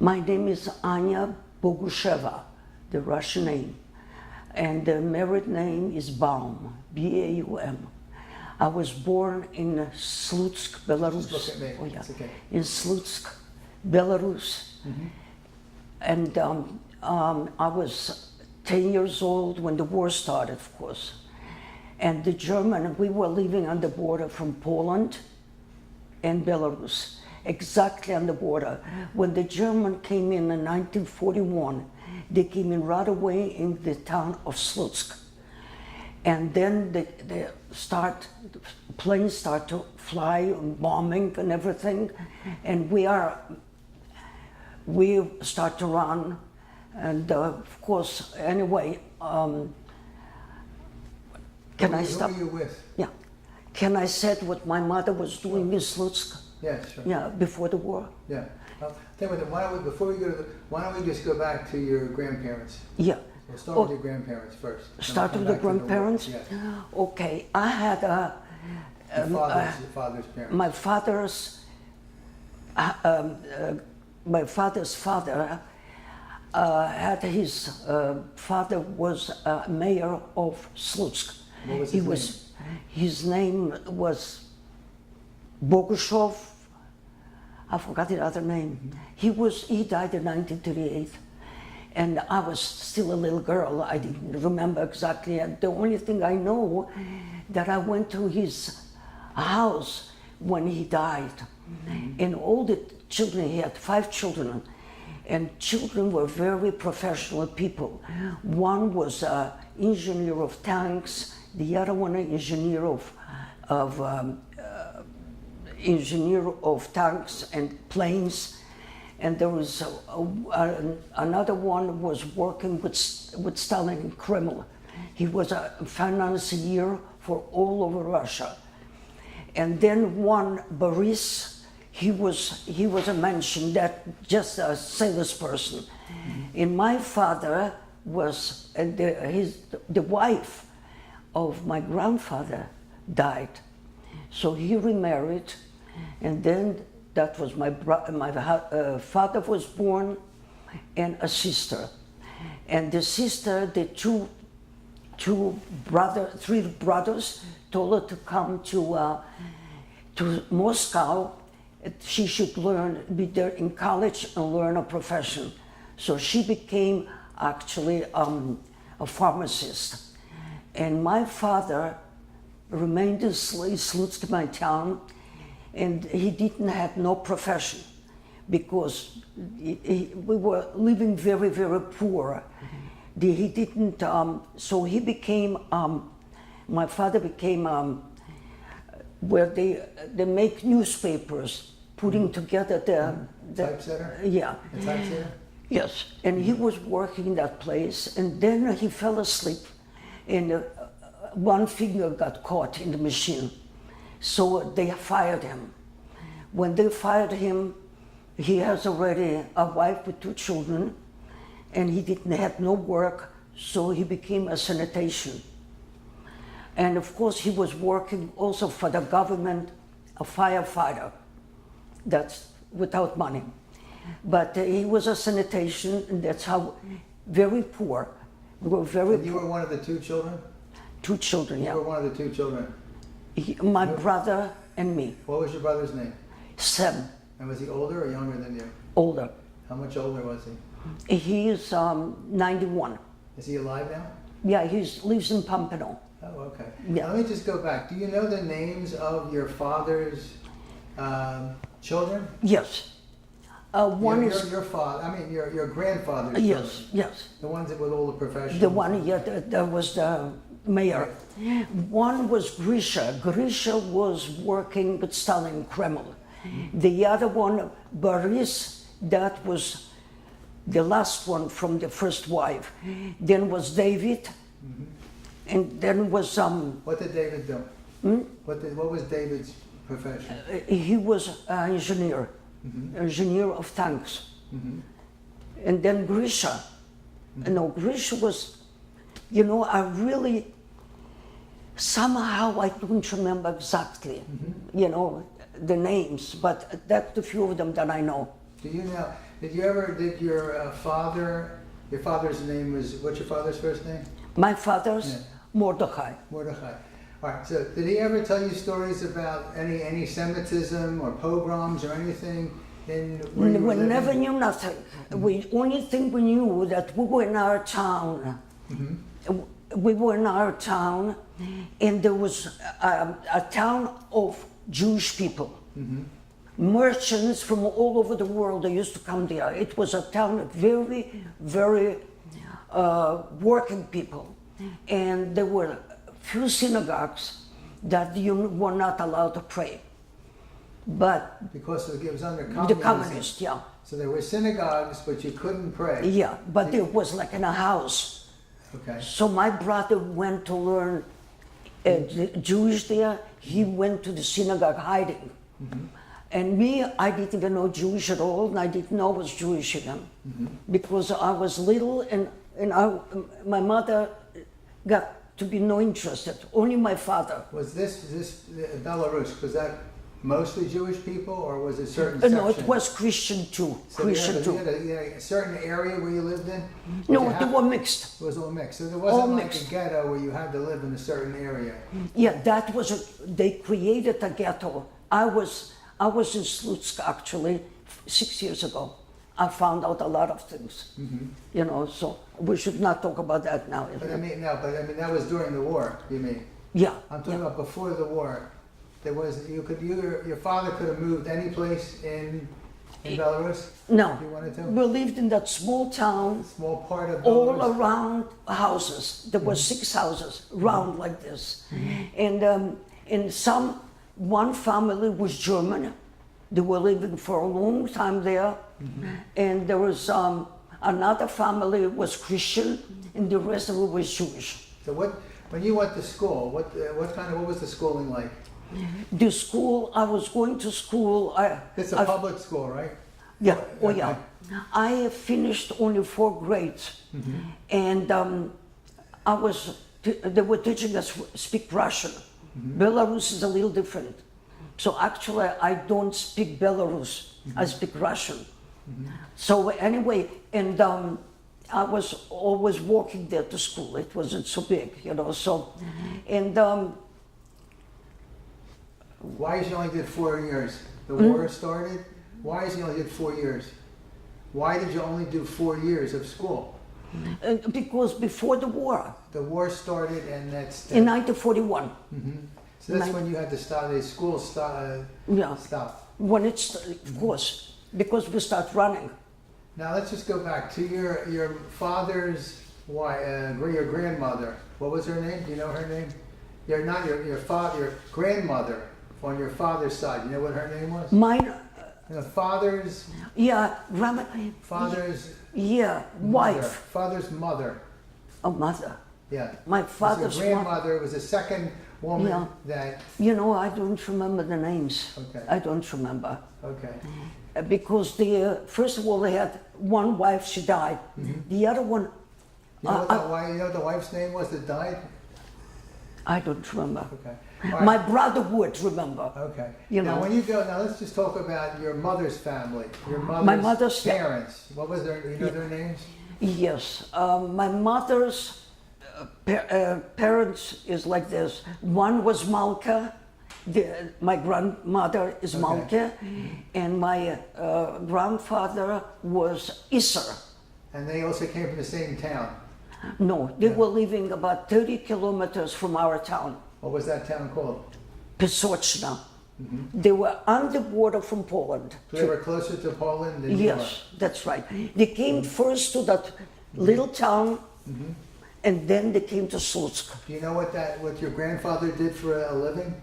My name is Anya Bogusheva, the Russian name, and the married name is Baum, B-A-U-M. I was born in Slutsk, Belarus. Just look at me. Oh, yeah. It's okay. In Slutsk, Belarus. And I was 10 years old when the war started, of course. And we were living on the border from Poland and Belarus, exactly on the border. When the German came in 1941, they came in right away in the town of Slutsk. And then planes start to fly, and bombing and everything. And we start to run. And of course, anyway, can I stop? Who were you with? Yeah. Can I say what my mother was doing in Slutsk? Yeah, sure. Yeah, before the war. Yeah. Tell me, before we go to why don't we just go back to your grandparents? Yeah. We'll start with your grandparents first. Start with the grandparents? Yes. Okay, I had Your father's parents. My father's father had his father was mayor of Slutsk. What was his name? His name was Bogushov. I forgot the other name. He died in 1938. And I was still a little girl. I didn't remember exactly. And the only thing I know that I went to his house when he died. And all the children, he had 5 children. And children were very professional people. One was an engineer of tanks, the other one an engineer of tanks and planes. And there was another one was working with Stalin in Kremlin. He was a financier for all over Russia. And then one, Boris, he was a mention that just a salesperson. And my father was, the wife of my grandfather died. So he remarried, and then that was my father was born, and a sister. And the sister, the three brothers told her to come to Moscow. She should be there in college and learn a profession. So she became actually a pharmacist. And my father remained in Slutsk, my town, and he didn't have no profession because we were living very, very poor. He didn't, so he became, my father became where they make newspapers, putting together the typesetter? Yeah. The typesetter? Yes, and he was working in that place, and then he fell asleep, and one finger got caught in the machine. So they fired him. When they fired him, he has already a wife with 2 children, and he didn't have no work, so he became a sanitation. And of course, he was working also for the government, a firefighter. That's without money. But he was a sanitation, and that's how, very poor. We were very And you were one of the 2 children? 2 children, yeah. You were one of the 2 children? My brother and me. What was your brother's name? Sam. And was he older or younger than you? Older. How much older was he? He is 91. Is he alive now? Yeah, he lives in Pompano. Oh, okay. Yeah. Now, let me just go back. Do you know the names of your father's children? Yes. One is your father. I mean, your grandfather's yes, children. yes. The ones that were all the professionals. The one, yeah, that was the mayor. One was Grisha. Grisha was working with Stalin in Kremlin. The other one, Boris, that was the last one from the first wife. Then was David, and then was What did David do? What was David's profession? he was an engineer, engineer of tanks. And then Grisha. No, Grisha was, I really, somehow I don't remember exactly, the names, but that's the few of them that I know. Do you know, Did your father's name was, what's your father's first name? My father's Yeah. Mordechai. Mordechai. All right, so did he ever tell you stories about any anti-Semitism or pogroms or anything in where you were We living? never knew nothing. Only thing we knew that we were in our town. We were in our town, and there was a town of Jewish people. Merchants from all over the world, they used to come there. It was a town of very, very working people. And there were few synagogues that you were not allowed to pray. But Because it was under communism. the communists, yeah. So there were synagogues, but you couldn't pray. Yeah, but it was like in a house. Okay. So my brother went to learn Jewish there. He went to the synagogue hiding. And me, I didn't know Jewish at all, and I didn't know I was Jewish again. Because I was little, and my mother got to be no interested, only my father. Was this Belarus, was that mostly Jewish people, or was it certain section? No, it was Christian too, So Christian you too. had a certain area where you lived in? No, they were mixed. It was all mixed. So there All wasn't like mixed. a ghetto where you had to live in a certain area. Yeah, that was they created a ghetto. I was in Slutsk actually 6 years ago. I found out a lot of things, you know. So we should not talk about that now. But I mean, that was during the war. You mean? Yeah, I'm talking about before the war. There was your father could have moved any place in Belarus. no, If you wanted to. we lived in that small town, Small part of all Belarus. around houses. There were 6 houses round like this, and one family was German. They were living for a long time there, and there was another family was Christian, and the rest of it was Jewish. So when you went to school, what was the schooling like? The school, I was going to school. It's a public school, right? Yeah, oh Okay. yeah. I finished only 4 grades, and they were teaching us speak Russian. Belarus is a little different. So actually, I don't speak Belarus. I speak Russian. So anyway, and I was always walking there to school. It wasn't so big, you know. So, and Why is you only did 4 years? The war started. Why is you only did 4 years? Why did you only do 4 years of school? because before the war, The war started, and that's in 1941, so that's when you had to stop. The school yeah, stopped. when it's of course because we start running. Now let's just go back to your father's wife, your grandmother. What was her name? Do you know her name? Your grandmother on your father's side. You know what her name was? Mine, Father's yeah, grandma, father's yeah, mother. wife, Father's mother. a mother. Yeah. My So father's your grandmother was the second woman Yeah. that. You know, I don't remember the names. Okay. I don't remember. Okay. Because first of all, they had one wife, she died. The other one, You know what the wife's name was that died? I don't remember. Okay. All right. My brother would remember. Okay. You now, know. when you go, now let's just talk about your mother's family. Your mother's parents. What was their, their names? Yes, my mother's parents is like this. One was Malka, my grandmother is Okay. Malka, and my grandfather was Isser. And they also came from the same town. No, they Yeah. were living about 30 kilometers from our town, What was that town called? Pisoczna. They were on the border from Poland. So they were closer to Poland than you were. Yes, that's right. They came first to that little town, and then they came to Slutsk. Do you know what your grandfather did for a living?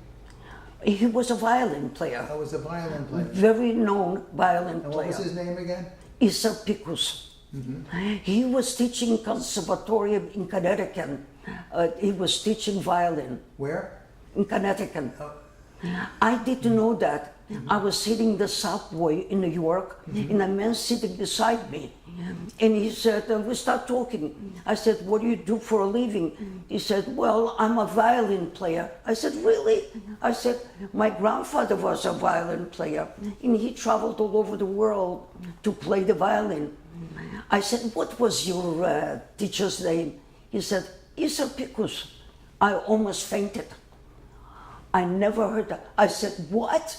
He was a violin player, I was a violin player. very known violin And what was player. his name again? Isser Picus. He was teaching conservatorium in Connecticut. He was teaching violin Where? in Connecticut. I didn't know that. I was sitting in the subway in New York, and a man sitting beside me. And he said, we start talking. I said, what do you do for a living? He said, well, I'm a violin player. I said, really? I said, my grandfather was a violin player, and he traveled all over the world to play the violin. I said, what was your teacher's name? He said, Isa Picus. I almost fainted. I never heard that. I said, what?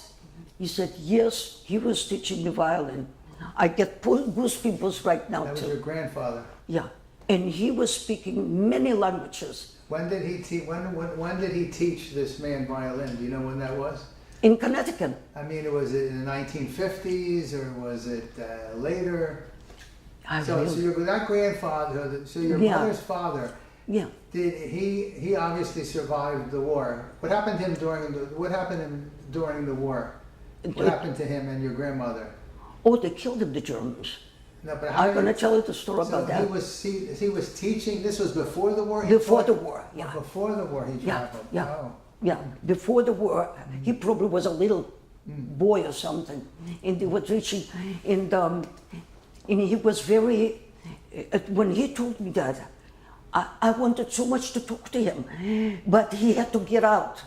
He said, yes, he was teaching the violin. I get goosebumps right now, That was too. your grandfather. Yeah, and he was speaking many languages. When did he teach? When did he teach this man violin? Do you know when that was? In Connecticut. I mean, was it in the 1950s or was it later? So your that grandfather, so your Yeah. mother's father, Yeah. did he obviously survived the war? What happened to him during the war? What happened to him and your grandmother? Oh, they killed him, the Germans. No, but I'm going to tell you the story so about that. he was teaching. This was before the war. Before the war, yeah. Before the war, he Yeah, traveled. yeah, Oh. yeah. Before the war, he probably was a little boy or something, and they were teaching. And he was very. When he told me that, I wanted so much to talk to him, but he had to get out.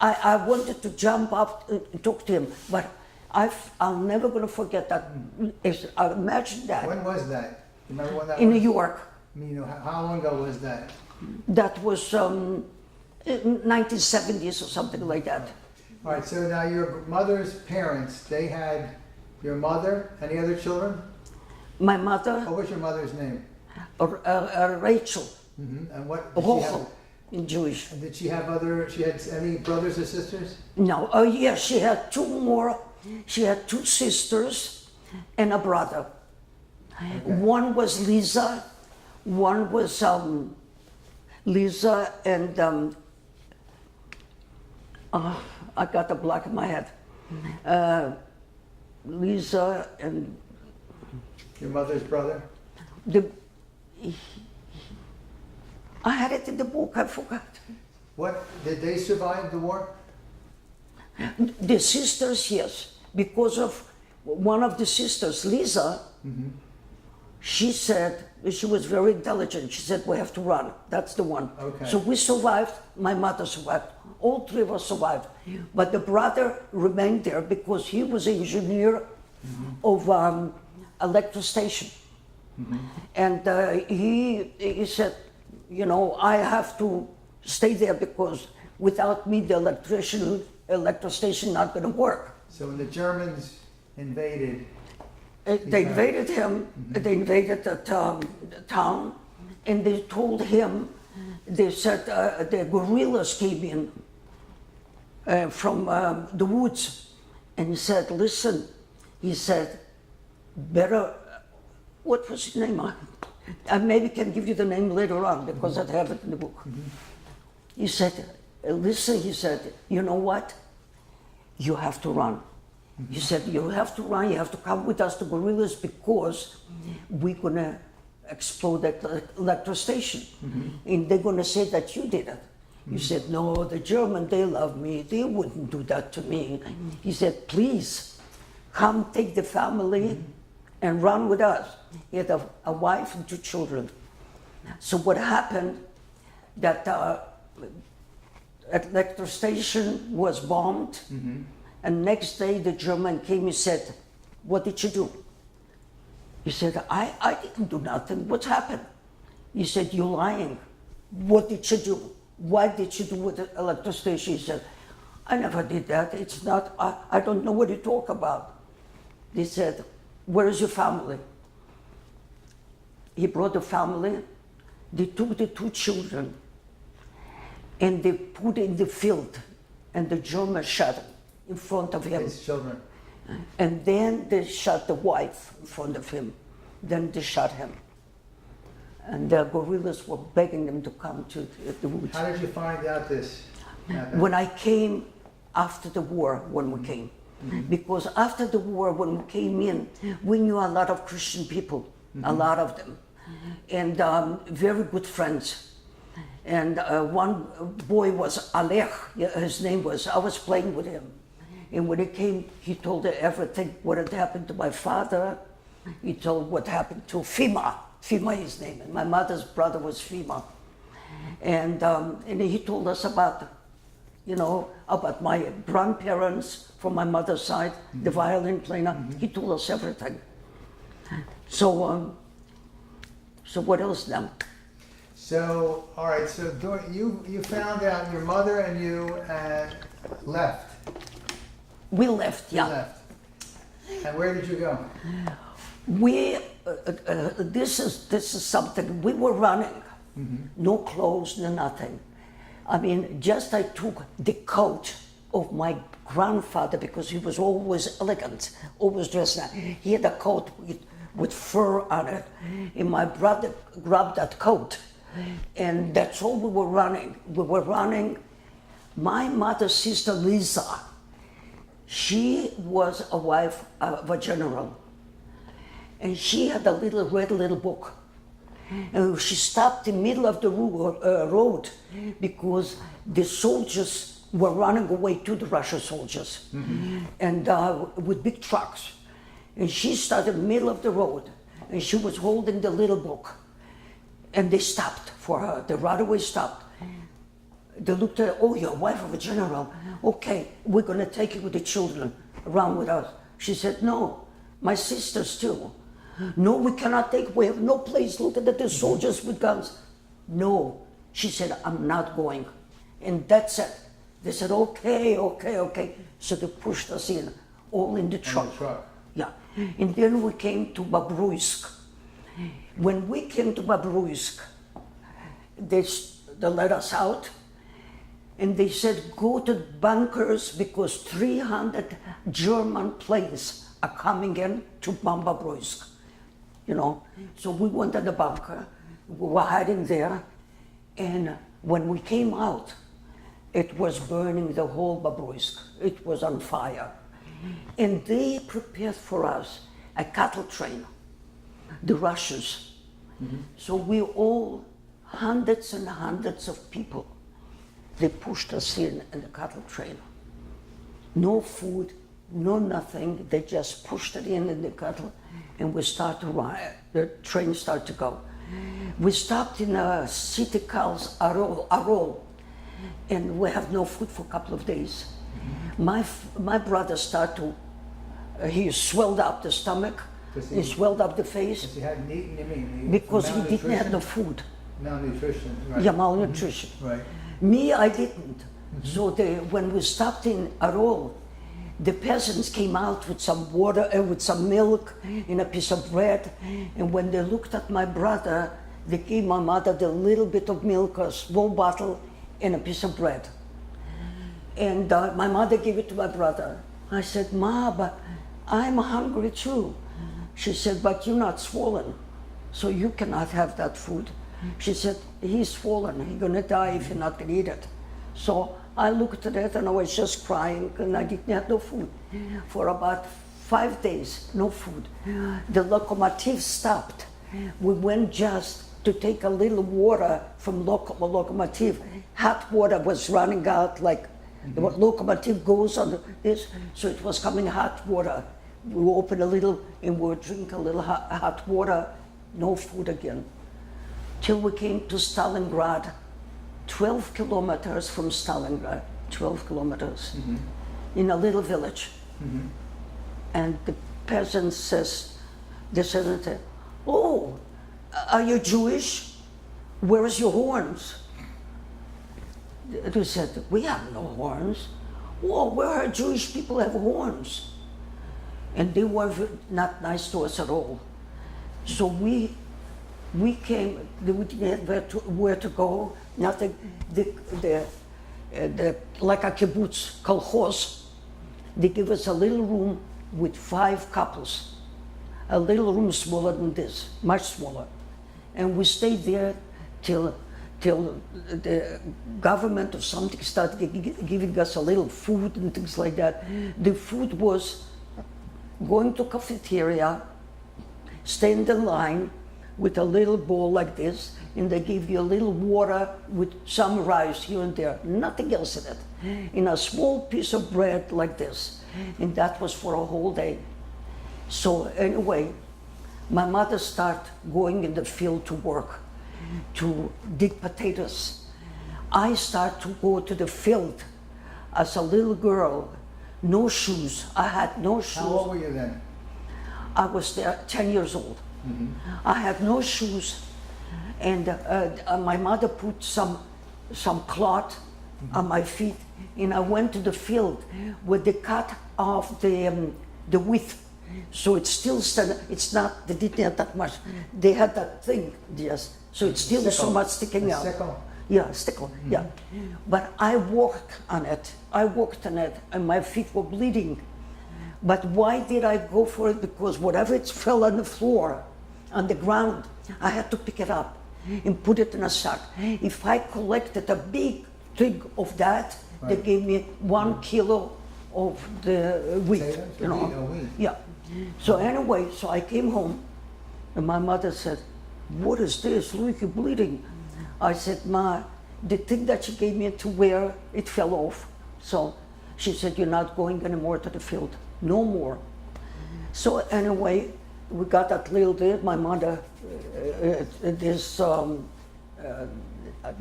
I wanted to jump up and talk to him, but I'm never going to forget that. Imagine that. When was that? You remember when that In was? New York. I mean, how long ago was that? That was 1970s or something like that. All right, so now your mother's parents, they had your mother, any other children? My mother, What was your mother's name? Rachel, And what did she have? Rochel, in Jewish. And did she have any brothers or sisters? No, oh yeah, she had two more. She had two sisters and a brother. One was Lisa, one was Lisa, and I got the black in my head. Lisa and Your mother's brother? I had it in the book, I forgot. What, did they survive the war? The sisters, yes, because of one of the sisters, Lisa, she said, she was very intelligent. She said, we have to run. That's the one. Okay. So we survived. My mother survived. All three of us survived. But the brother remained there because he was an engineer of electric station. And he said, you know, I have to stay there because without me, the electric station not going to work. So when the Germans invaded, They invaded him, they invaded the town, and they told him, they said the guerrillas came in from the woods, and he said, listen, he said, better, what was his name? I maybe can give you the name later on because I have it in the book. He said, listen, he said, you know what? You have to run. He said, you have to run, you have to come with us to guerrillas because we're going to explode that electric station. And they're going to say that you did it. You said, no, the German, they love me. They wouldn't do that to me. He said, please, come take the family and run with us. He had a wife and two children. So what happened, that electric station was bombed. And next day the German came and said, what did you do? He said, I didn't do nothing. What happened? He said, you're lying. What did you do? Why did you do with the electric station? He said, I never did that. It's not, I don't know what you talk about. They said, where is your family? He brought the family. They took the two children and they put in the field, and the Germans shot him in front of him. his children. And then they shot the wife in front of him. Then they shot him. And the guerrillas were begging them to come to the woods. How did you find out this happened? When I came after the war, when we came, because after the war, when we came in, we knew a lot of Christian people, a lot of them, and very good friends. And one boy was Alech, his name was, I was playing with him. And when he came, he told her everything, what had happened to my father. He told what happened to Fima, his name, and my mother's brother was Fima. And he told us about, about my grandparents from my mother's side, the violin player. He told us everything. So what else then? So, all right, so you found out your mother and you left. We left, You yeah. left. And where did you go? We, this is something, we were running, no clothes, no nothing. I mean, just I took the coat of my grandfather because he was always elegant, always dressed nice. He had a coat with fur on it, and my brother grabbed that coat, and that's all we were running. We were running. My mother's sister Lisa, she was a wife of a general. And she had a little book. And she stopped in the middle of the road because the soldiers were running away to the Russian soldiers, and with big trucks. And she started in the middle of the road, and she was holding the little book. And they stopped for her. The runaway stopped. They looked at her, oh, you're a wife of a general. Okay, we're going to take you with the children around with us. She said, no, my sisters too. No, we cannot take, we have no place. Look at the soldiers with guns. No, she said, I'm not going. And that's it. They said, okay. So they pushed us in, all in the truck. Yeah. And then we came to Babruisk. When we came to Babruisk, they let us out. And they said, go to bunkers because 300 German planes are coming in to bomb Babruisk. So we went to the bunker, we were hiding there, and when we came out, it was burning the whole Babruisk. It was on fire. And they prepared for us a cattle train, the Russians. So we all, hundreds and hundreds of people, they pushed us in the cattle train. No food, no nothing, they just pushed it in the cattle, and we start to run, the train started to go. We stopped in a city called Arol, and we have no food for a couple of days. My brother started to, he swelled up the stomach, he swelled up the face. Because he hadn't eaten, you mean? Because he didn't have no food. Malnutrition, right. Yeah, malnutrition. Right. Me, I didn't. So when we stopped in Arol, the peasants came out with some water, with some milk, and a piece of bread. And when they looked at my brother, they gave my mother the little bit of milk, a small bottle, and a piece of bread. And my mother gave it to my brother. I said, Ma, but I'm hungry too. She said, but you're not swollen, so you cannot have that food. She said, he's swollen, he's gonna die if you're not gonna eat it. So I looked at it and I was just crying and I didn't have no food. For about 5 days, no food. The locomotive stopped. We went just to take a little water from locomotive. Hot water was running out like the locomotive goes on this, so it was coming hot water. We opened a little and we would drink a little hot water, no food again. Till we came to Stalingrad, 12 kilometers from Stalingrad, 12 kilometers, in a little village. And the peasant says, oh, are you Jewish? Where's your horns? They said, we have no horns. Oh, where are Jewish people have horns? And they were not nice to us at all. So we came, we didn't have where to go, nothing. Like a kibbutz, kolkhoz, they give us a little room with 5 couples. A little room smaller than this, much smaller. And we stayed there till the government or something started giving us a little food and things like that. The food was going to cafeteria, stay in the line, with a little bowl like this, and they give you a little water with some rice here and there, nothing else in it, in a small piece of bread like this. And that was for a whole day. So anyway, my mother started going in the field to work, to dig potatoes. I started to go to the field as a little girl, no shoes. I had no shoes. How old were you then? I was there 10 years old. I had no shoes, and my mother put some cloth on my feet, and I went to the field where they cut off the width, so it's still it's not, they didn't have that much. They had that thing, yes, so it's still so much sticking out. Sickle. Yeah, stickle, yeah. But I walked on it, and my feet were bleeding. But why did I go for it? Because whatever it fell on the floor, on the ground, I had to pick it up and put it in a sack. If I collected a big twig of that, they gave me 1 kilo of the wheat, Potatoes? you know. Wheat. Yeah. So anyway, so I came home, and my mother said, "What is this? Look, you're bleeding." I said, "Ma, the thing that she gave me to wear, it fell off." So she said, "You're not going anymore to the field, no more." So anyway, we got that little bit. My mother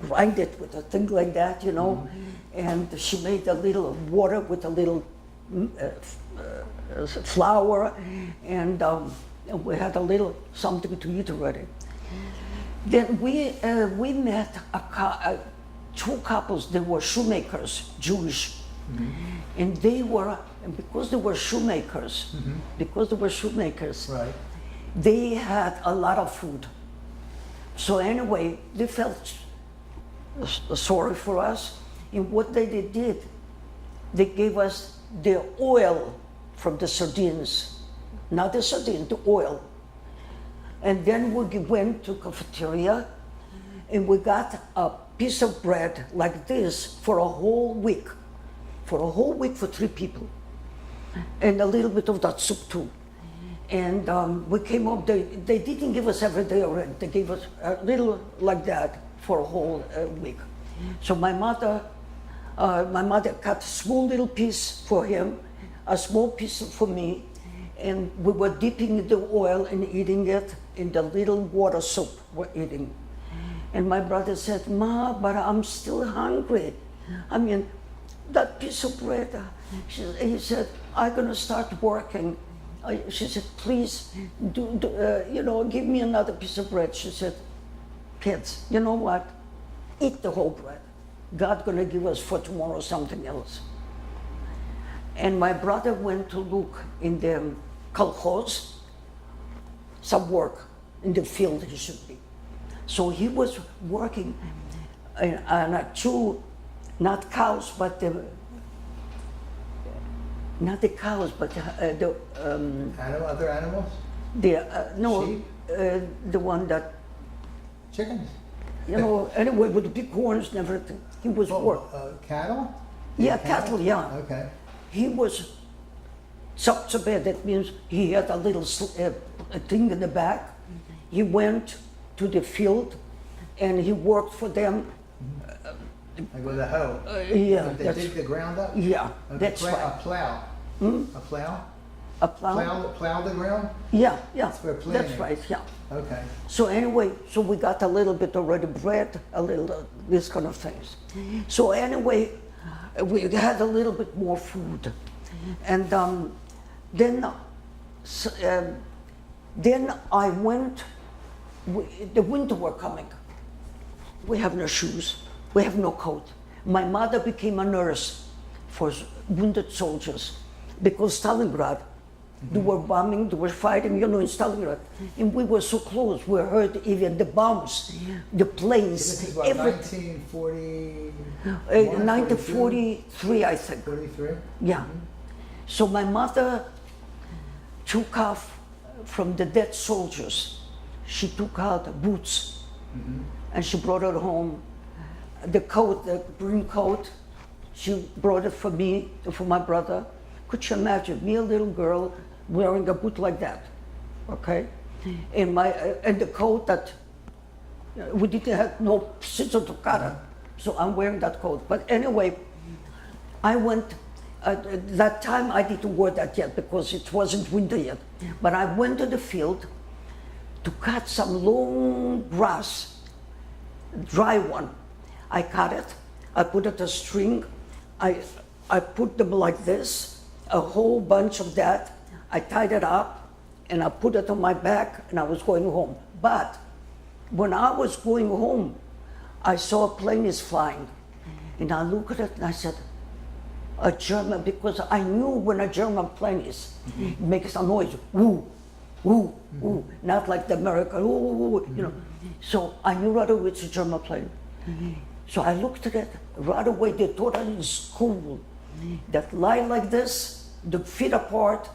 grind it with a thing like that, you know, and she made a little water with a little flour, and we had a little something to eat already. Then we met two couples. They were shoemakers, Jewish, and because they were shoemakers, Right. they had a lot of food. So anyway, they felt sorry for us, and what they did, they gave us the oil from the sardines, not the sardines, the oil. And then we went to cafeteria, and we got a piece of bread like this for a whole week, for 3 people, and a little bit of that soup too. And we came up, they didn't give us every day already, they gave us a little like that for a whole week. So my mother cut a small little piece for him, a small piece for me, and we were dipping the oil and eating it in the little water soup we're eating. And my brother said, "Ma, but I'm still hungry. I mean, that piece of bread." He said, "I'm gonna start working." She said, "Please, give me another piece of bread." She said, "Kids, you know what? Eat the whole bread. God's gonna give us for tomorrow something else." And my brother went to look in the kolkhoz, some work in the field he should be. So he was working on 2, not cows, but not the cows, but the Other animals? no, Sheep? the one that, Chickens? anyway, with the big horns and everything. He was working. Cattle? Yeah, cattle, yeah. Okay. He was bad. That means he had a little thing in the back. He went to the field and he worked for them. Like with a hoe? Yeah, They dig the ground up? yeah, Okay, that's A right. plow? Hmm? A plow? A plow? Plow the ground? Yeah, for that's planting. right, yeah. Okay. So anyway, so we got a little bit already bread, a little this kind of things. So anyway, we had a little bit more food, and then I went. The winter were coming. We have no shoes. We have no coat. My mother became a nurse for wounded soldiers because Stalingrad. They were bombing, they were fighting, in Stalingrad. And we were so close, we heard even the bombs, the planes, This is what, everything. 1940? 1943, I think. 43? Yeah. So my mother took off from the dead soldiers. She took out boots and she brought it home. The coat, the green coat, she brought it for me, for my brother. Could you imagine me, a little girl, wearing a boot like that? Okay? and the coat that we didn't have no scissors to cut it, so I'm wearing that coat. But anyway, I went. That time I didn't wear that yet because it wasn't winter yet. But I went to the field to cut some long grass, dry one. I cut it. I put it a string. I put them like this, a whole bunch of that. I tied it up and I put it on my back and I was going home. But when I was going home, I saw a plane is flying. And I looked at it and I said, a German, because I knew when a German plane is, it makes a noise, woo, woo, woo, not like the American, woo, you know. So I knew right away it's a German plane. So I looked at it, right away they thought it was cool. That lie like this, the feet apart,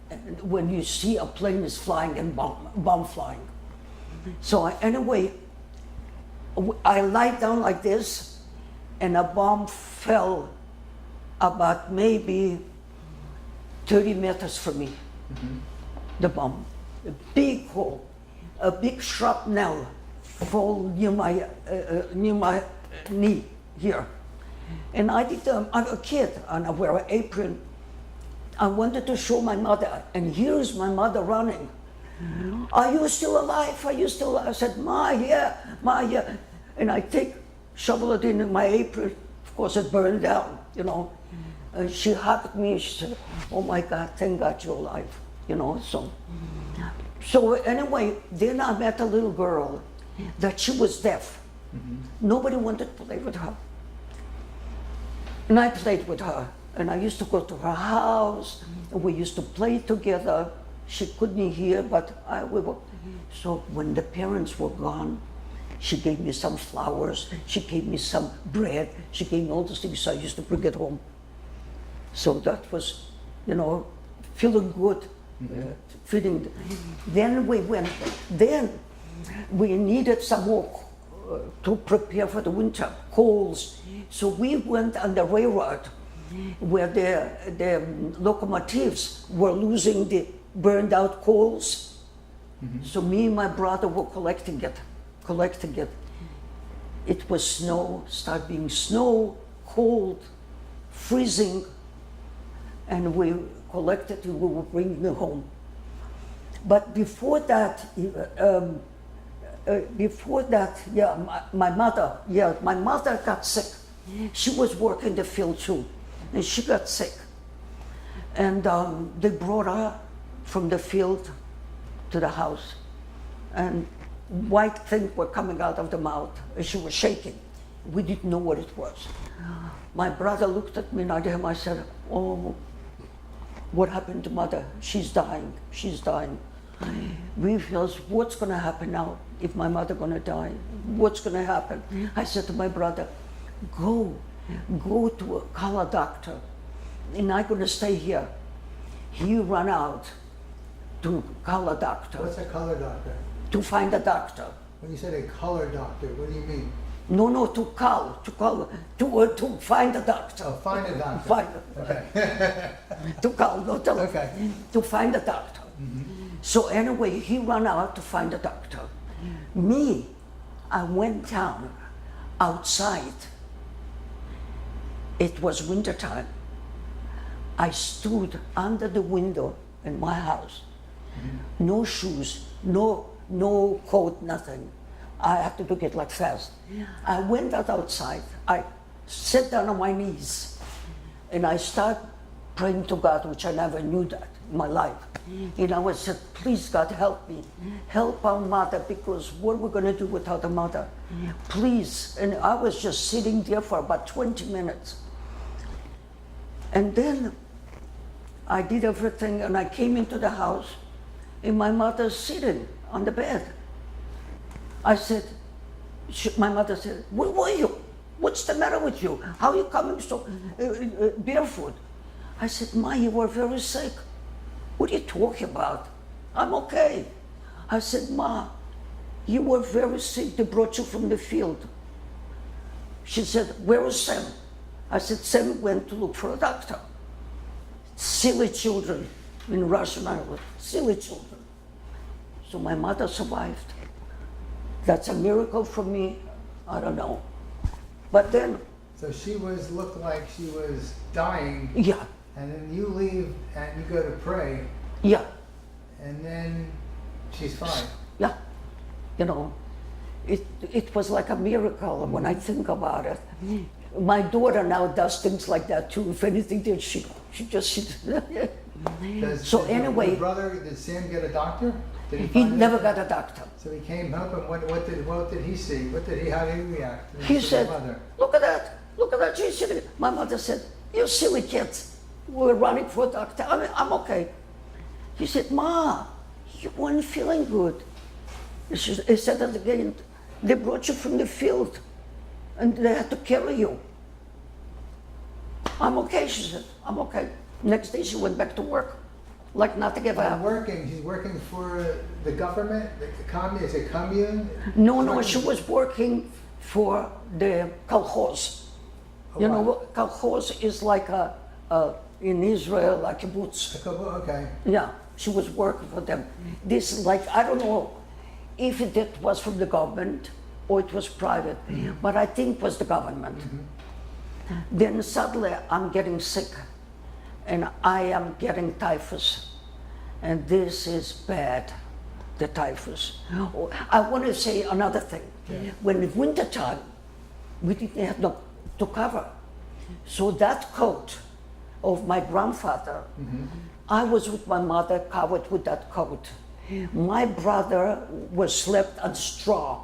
and when you see a plane is flying and bomb flying. So anyway, I lied down like this, and a bomb fell about maybe 30 meters from me. The bomb, a big hole, a big shrapnel fall near my knee here. And I'm a kid and I wear an apron. I wanted to show my mother, and here's my mother running. Are you still alive? Are you still alive? I said, Ma, yeah, Ma, yeah. And I shovel it in my apron. Of course, it burned down, you know. And she hugged me. She said, oh my God, thank God you're alive, you know. So anyway, then I met a little girl that she was deaf. Nobody wanted to play with her. And I played with her. And I used to go to her house, and we used to play together. She couldn't hear, but we were. So when the parents were gone, she gave me some flowers, she gave me some bread, she gave me all those things, so I used to bring it home. So that was, you know, feeling good, feeling. Then we needed some more to prepare for the winter, coals. So we went on the railroad where the locomotives were losing the burned out coals. So me and my brother were collecting it. It was snow, started being snow, cold, freezing, and we collected and we were bringing it home. But before that, my mother got sick. She was working the field too, and she got sick. And they brought her from the field to the house, and white things were coming out of the mouth, and she was shaking. We didn't know what it was. My brother looked at me and I said, oh, what happened to mother? She's dying, she's dying. We felt, what's gonna happen now if my mother gonna die? What's gonna happen? I said to my brother, go to a color doctor, and I'm gonna stay here. He ran out to color doctor. What's a color doctor? To find a doctor. When you said a color doctor, what do you mean? No, to find a doctor. Oh, find a doctor. Find Okay. to call, not to, Okay. to find a doctor. So anyway, he ran out to find a doctor. Me, I went down outside. It was winter time. I stood under the window in my house. No shoes, no coat, nothing. I had to do it like fast. I went out outside. I sat down on my knees and I started praying to God, which I never knew that in my life. And I said, please God, help me. Help our mother, because what are we going to do without a mother? Please. And I was just sitting there for about 20 minutes. And then I did everything and I came into the house and my mother's sitting on the bed. I said, my mother said, where were you? What's the matter with you? How are you coming so barefoot? I said, Ma, you were very sick. What are you talking about? I'm okay. I said, Ma, you were very sick. They brought you from the field. She said, where is Sam? I said, Sam went to look for a doctor. Silly children in Russian Island, silly children. So my mother survived. That's a miracle for me. I don't know. But then, So she looked like she was dying, yeah, and then you leave and you go to pray, yeah, and then she's fine. yeah. You know, it was like a miracle when I think about it. My daughter now does things like that too. If anything, did she So anyway, your brother, did Sam get a doctor? Did he find never anything? got a doctor. So he came home, and what did he see? How did he react? He to said, your mother? look at that, she's sitting. My mother said, you silly kids, we're running for a doctor. I'm okay. He said, Ma, you weren't feeling good. He said that again, they brought you from the field and they had to carry you. I'm okay, she said, I'm okay. Next day she went back to work, like nothing ever happened. He's working for the government, the commune, is it commune? No, she was working for the kolkhoz. You know, what kolkhoz is like in Israel, like a kibbutz. Okay. Yeah, she was working for them. This is like, I don't know if it was from the government or it was private, but I think it was the government. Then suddenly I'm getting sick and I am getting typhus. And this is bad, the typhus. I want to say another thing. Yeah. When it's winter time, we didn't have no to cover. So that coat of my grandfather, I was with my mother covered with that coat. My brother was slept on straw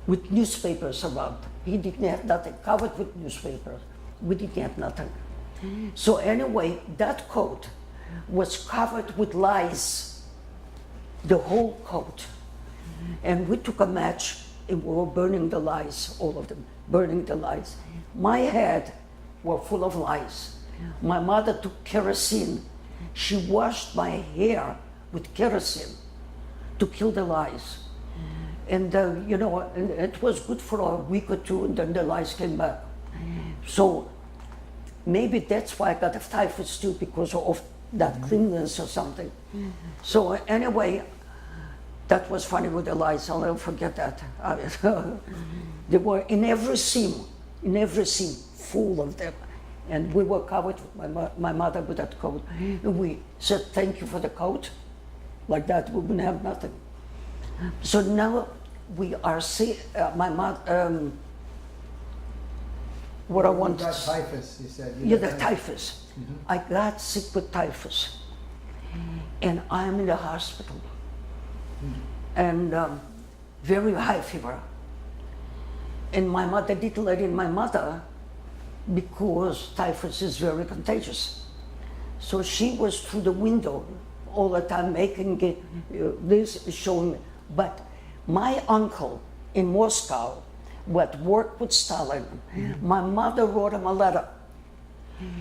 with newspapers around. He didn't have nothing, covered with newspapers. We didn't have nothing. So anyway, that coat was covered with lice, the whole coat. And we took a match and we were burning the lice, all of them, burning the lice. My head were full of lice. My mother took kerosene. She washed my hair with kerosene to kill the lice. And you know, it was good for a week or two, and then the lice came back. So maybe that's why I got the typhus too, because of that cleanness or something. So anyway, that was funny with the lice. I'll never forget that. They were in every seam, full of them. And we were covered with my mother with that coat. And we said, thank you for the coat. Like that, we wouldn't have nothing. So now we are my mother, what I want You got typhus, you said. Yeah, the typhus. I got sick with typhus. And I'm in the hospital. And very high fever. And my mother didn't let in my mother because typhus is very contagious. So she was through the window all the time making this, showing me. But my uncle in Moscow, what worked with Stalin, my mother wrote him a letter.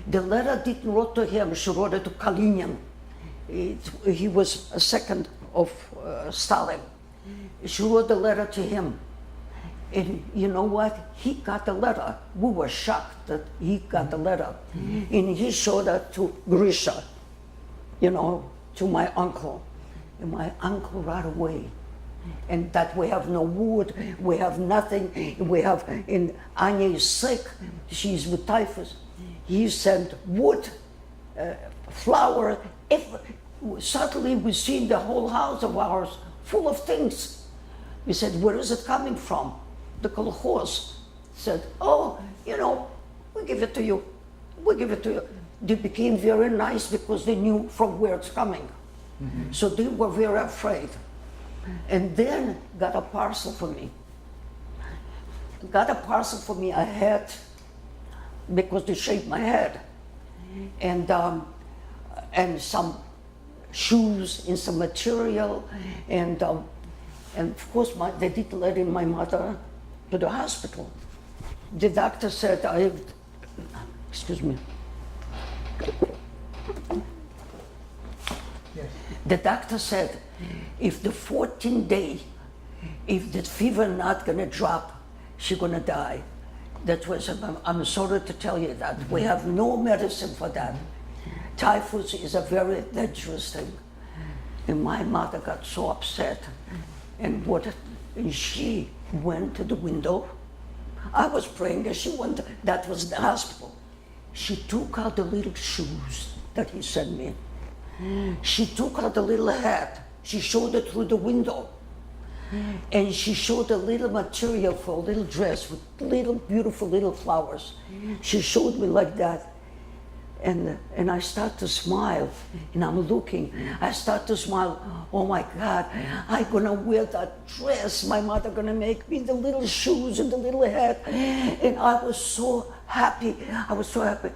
The letter didn't wrote to him, she wrote it to Kalinin. He was a second of Stalin. She wrote the letter to him. And you know what? He got the letter. We were shocked that he got the letter. And he showed it to Grisha, you know, to my uncle. And my uncle right away. And that we have no wood, we have nothing, we have, and Anya is sick, she's with typhus. He sent wood, flour. Suddenly we see the whole house of ours full of things. We said, where is it coming from? The kolkhoz said, oh, you know, we give it to you. We give it to you. They became very nice because they knew from where it's coming. So they were very afraid. And then got a parcel for me. Got a parcel for me, a hat, because they shaved my head. And some shoes and some material. And of course, they didn't let in my mother to the hospital. The doctor said, excuse me. Yes. The doctor said, if the 14th day, if the fever not gonna drop, she's gonna die. That was, I'm sorry to tell you that. We have no medicine for that. Typhus is a very dangerous thing. And my mother got so upset, and she went to the window. I was praying, and she went. That was the hospital. She took out the little shoes that he sent me. She took out the little hat. She showed it through the window. And she showed a little material for a little dress with little beautiful little flowers. She showed me like that. And I start to smile, and I'm looking. I start to smile. Oh my God, I'm gonna wear that dress. My mother gonna make me the little shoes and the little hat. And I was so happy. I was so happy.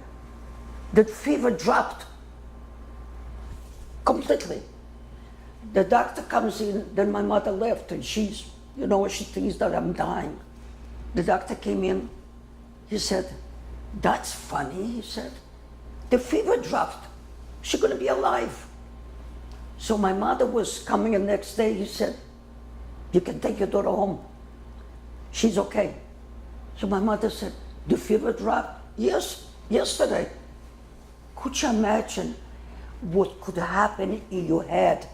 The fever dropped completely. The doctor comes in, then my mother left, and she thinks that I'm dying. The doctor came in. He said, "That's funny," he said. "The fever dropped. She's going to be alive." So my mother was coming the next day. He said, "You can take your daughter home. She's okay." So my mother said, "The fever dropped?" "Yes, yesterday." Could you imagine what could happen in your head?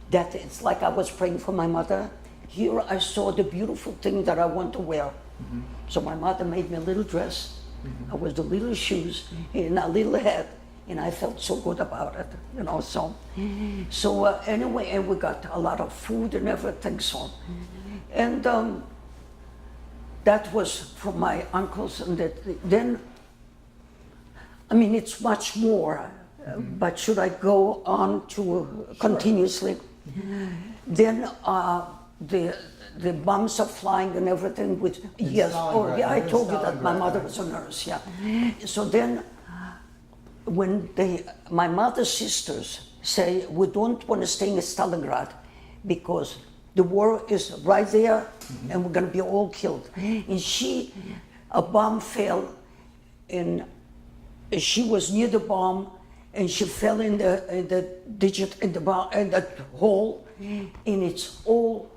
That it's like I was praying for my mother. Here I saw the beautiful thing that I want to wear. Mm-hmm. So my mother made me a little dress. Mm-hmm. I was the little shoes and a little hat, and I felt so good about it, So anyway, and we got a lot of food and everything. So, and that was from my uncles, and then, I mean, it's much more. But should I go on to continuously? Sure. Then the bombs are flying and everything with, yes, oh yeah, I told you that my mother was a nurse, yeah. So then when my mother's sisters say, "We don't want to stay in Stalingrad because the war is right there and we're going to be all killed." And a bomb fell, and she was near the bomb, and she fell in the hole, and it's all,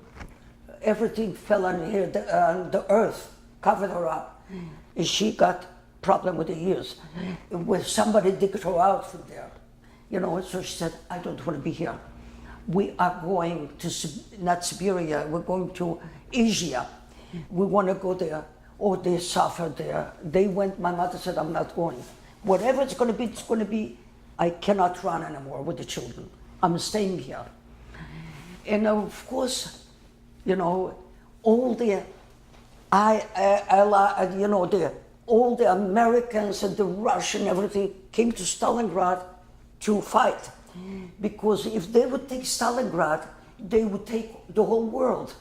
everything fell on here, the earth covered her up, and she got problem with the ears. When somebody digged her out from there, so she said, "I don't want to be here. We are going to, not Siberia, we're going to Asia. We want to go there." Oh, they suffered there. They went, my mother said, "I'm not going. Whatever it's going to be, it's going to be. I cannot run anymore with the children. I'm staying here." And of course, all the all the Americans and the Russian, everything came to Stalingrad to fight. Because if they would take Stalingrad, they would take the whole world.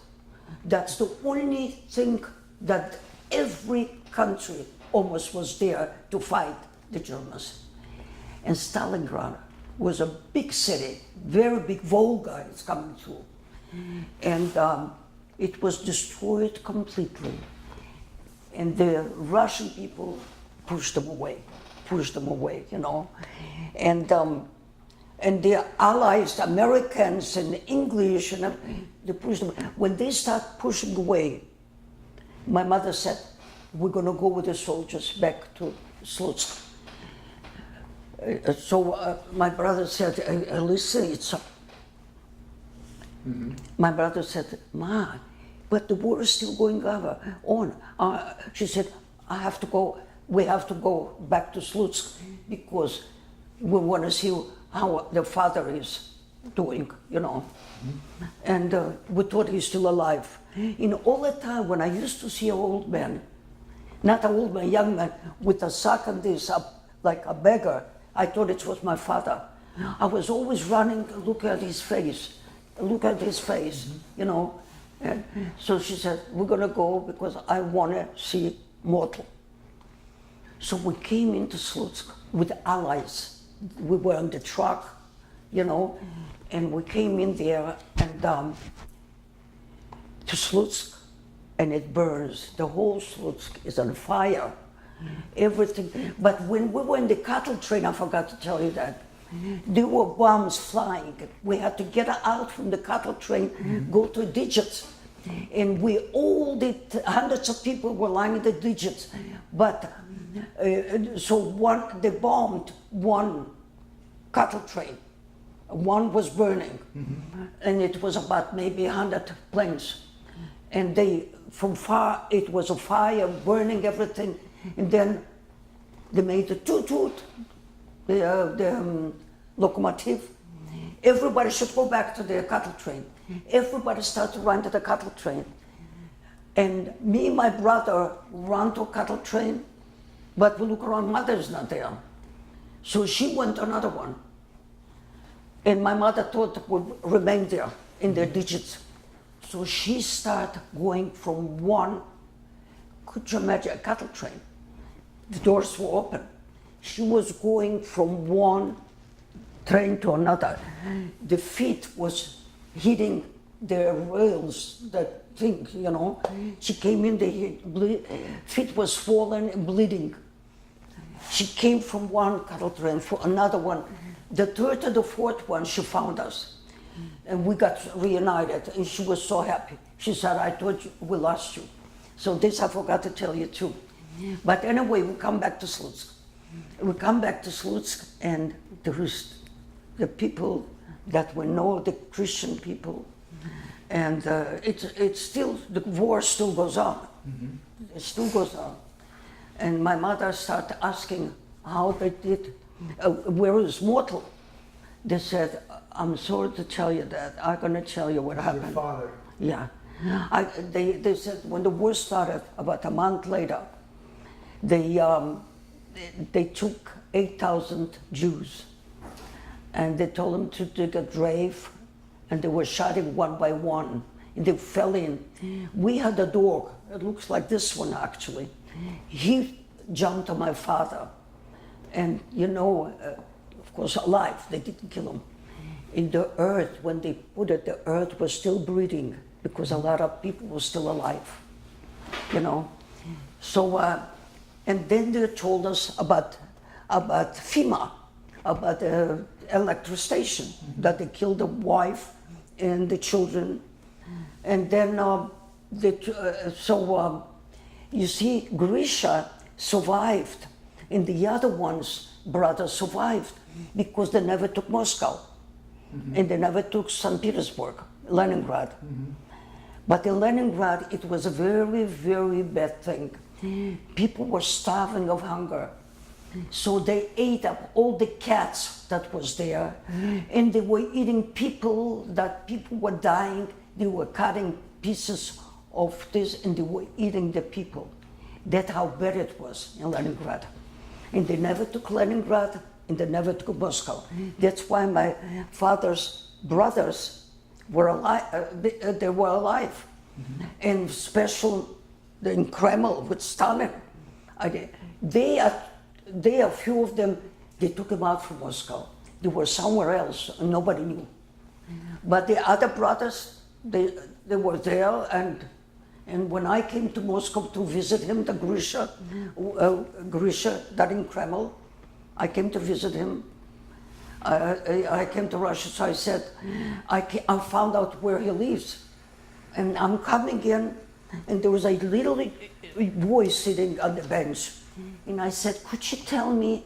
That's the only thing that every country almost was there to fight the Germans. And Stalingrad was a big city, very big. Volga is coming through. And it was destroyed completely. And the Russian people pushed them away, And the allies, the Americans and the English, and they pushed them. When they start pushing away, my mother said, "We're going to go with the soldiers back to Slutsk." So my brother said, "Listen, it's up." My brother said, "Ma, but the war is still going on." She said, we have to go back to Slutsk because we want to see how the father is doing, And we thought he's still alive. In all the time when I used to see an old man, not an old man, a young man, with a sack and this, like a beggar, I thought it was my father. I was always running, look at his face, And so she said, "We're going to go because I want to see mortal." So we came into Slutsk with allies. We were on the truck, and we came in there and to Slutsk, and it burns. The whole Slutsk is on fire. Everything. But when we were in the cattle train, I forgot to tell you that, there were bombs flying. We had to get out from the cattle train, go to digits. And all the hundreds of people were lying in the digits. But, they bombed one cattle train. one was burning, and it was about maybe 100 planes. And they, from far, it was a fire burning everything, and then they made the toot-toot, the locomotive. Everybody should go back to the cattle train. Everybody started to run to the cattle train. And me and my brother ran to a cattle train, but we look around, mother's not there. So she went to another one. And my mother thought would remain there in their digits. So she started going from one, could you imagine, a cattle train? The doors were open. She was going from one train to another. The feet was hitting the rails, that thing, you know. She came in, the feet was swollen and bleeding. She came from one cattle train for another one. The third and the fourth one, she found us. And we got reunited, and she was so happy. She said, I thought we lost you. So this I forgot to tell you too. But anyway, we come back to Slutsk. We come back to Slutsk, and there is the people that we know, the Christian people, and it's still, the war still goes on. It still goes on. And my mother started asking how they did, where is mortal? They said, I'm sorry to tell you that. I'm going to tell you what happened. Your father. Yeah. They said when the war started, about a month later, they took 8,000 Jews, and they told them to dig a grave, and they were shotting one by one, and they fell in. We had a dog, it looks like this one actually. He jumped on my father, and you know, of course alive, they didn't kill him. In the earth, when they put it, the earth was still breathing, because a lot of people were still alive, you know. So, and then they told us about FEMA, about the electric station, that they killed the wife and the children. And then, you see, Grisha survived, and the other one's brother survived, because they never took Moscow, and they never took St. Petersburg, Leningrad. But in Leningrad, it was a very, very bad thing. People were starving of hunger. So they ate up all the cats that was there, and they were eating people, that people were dying. They were cutting pieces of this, and they were eating the people. That's how bad it was in Leningrad. And they never took Leningrad, and they never took Moscow. That's why my father's brothers were alive. They were alive, and special in Kremlin with Stalin. They, a few of them, they took him out from Moscow. They were somewhere else, and nobody knew. But the other brothers, they were there, and when I came to Moscow to visit him, the Grisha, that in Kremlin, I came to visit him. I came to Russia, so I said, I found out where he lives. And I'm coming in, and there was a little boy sitting on the bench. And I said, could you tell me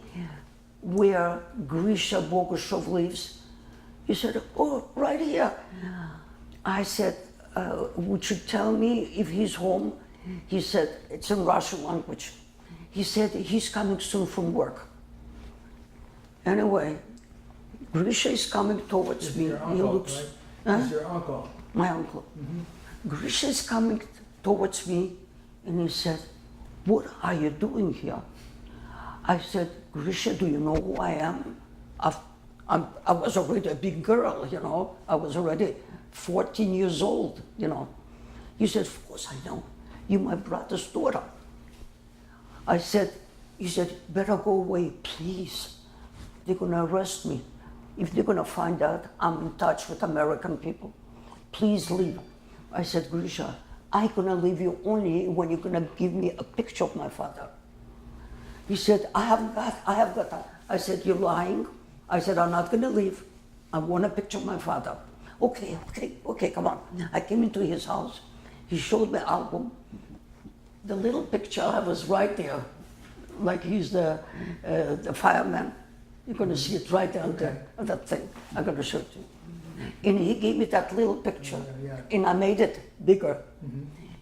where Grisha Bogushov lives? He said, oh, right here. I said, would you tell me if he's home? He said, it's in Russian language. He said, he's coming soon from work. Anyway, Grisha is coming towards me. Your uncle, he looks, right? huh? It's your uncle. My uncle. Grisha is coming towards me, and he said, what are you doing here? I said, Grisha, do you know who I am? I was already a big girl, you know. I was already 14 years old, you know. He said, of course I know. You're my brother's daughter. He said, better go away, please. They're gonna arrest me. If they're gonna find out I'm in touch with American people, please leave. I said, Grisha, I'm gonna leave you only when you're gonna give me a picture of my father. He said, I have got that. I said, you're lying. I said, I'm not gonna leave. I want a picture of my father. Okay, come on. I came into his house. He showed me album. The little picture I was right there, like he's the fireman. You're going to see it right down there, that thing. I'm going to show it to you. And he gave me that little picture, and I made it bigger.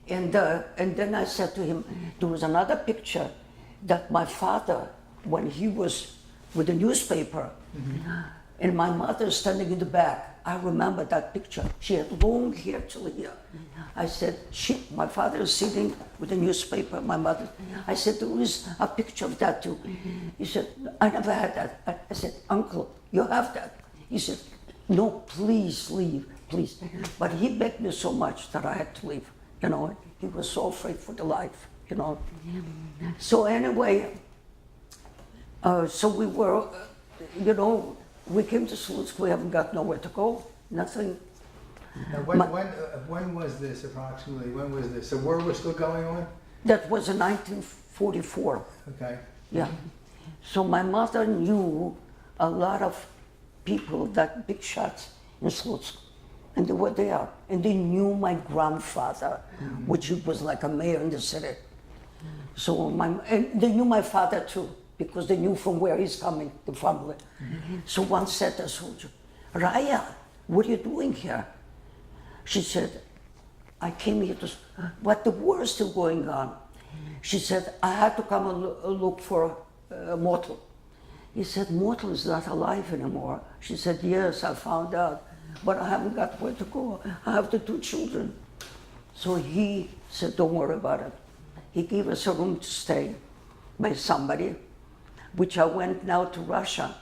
And then I said to him, there was another picture that my father, when he was with the newspaper, and my mother standing in the back. I remember that picture. She had long hair till here. I said, my father is sitting with the newspaper, my mother. I said, there is a picture of that too. He said, I never had that. I said, Uncle, you have that. He said, no, please leave, please. But he begged me so much that I had to leave. You know, he was so afraid for the life, you know. So anyway, so we were, you know, we came to Slutsky, we haven't got nowhere to go, nothing. Now, when was this approximately? When was this? The war was still going on? That was in 1944. Okay. Yeah. So my mother knew a lot of people, that big shots in Slutsky, and they were there. And they knew my grandfather, which was like a mayor in the city. So and they knew my father too, because they knew from where he's coming, the family. So one said to a soldier, Raya, what are you doing here? She said, I came here to, but the war is still going on. She said, I had to come and look for Mortal. He said, Mortal is not alive anymore. She said, yes, I found out, but I haven't got where to go. I have the 2 children. So he said, don't worry about it. He gave us a room to stay by somebody, which I went now to Russia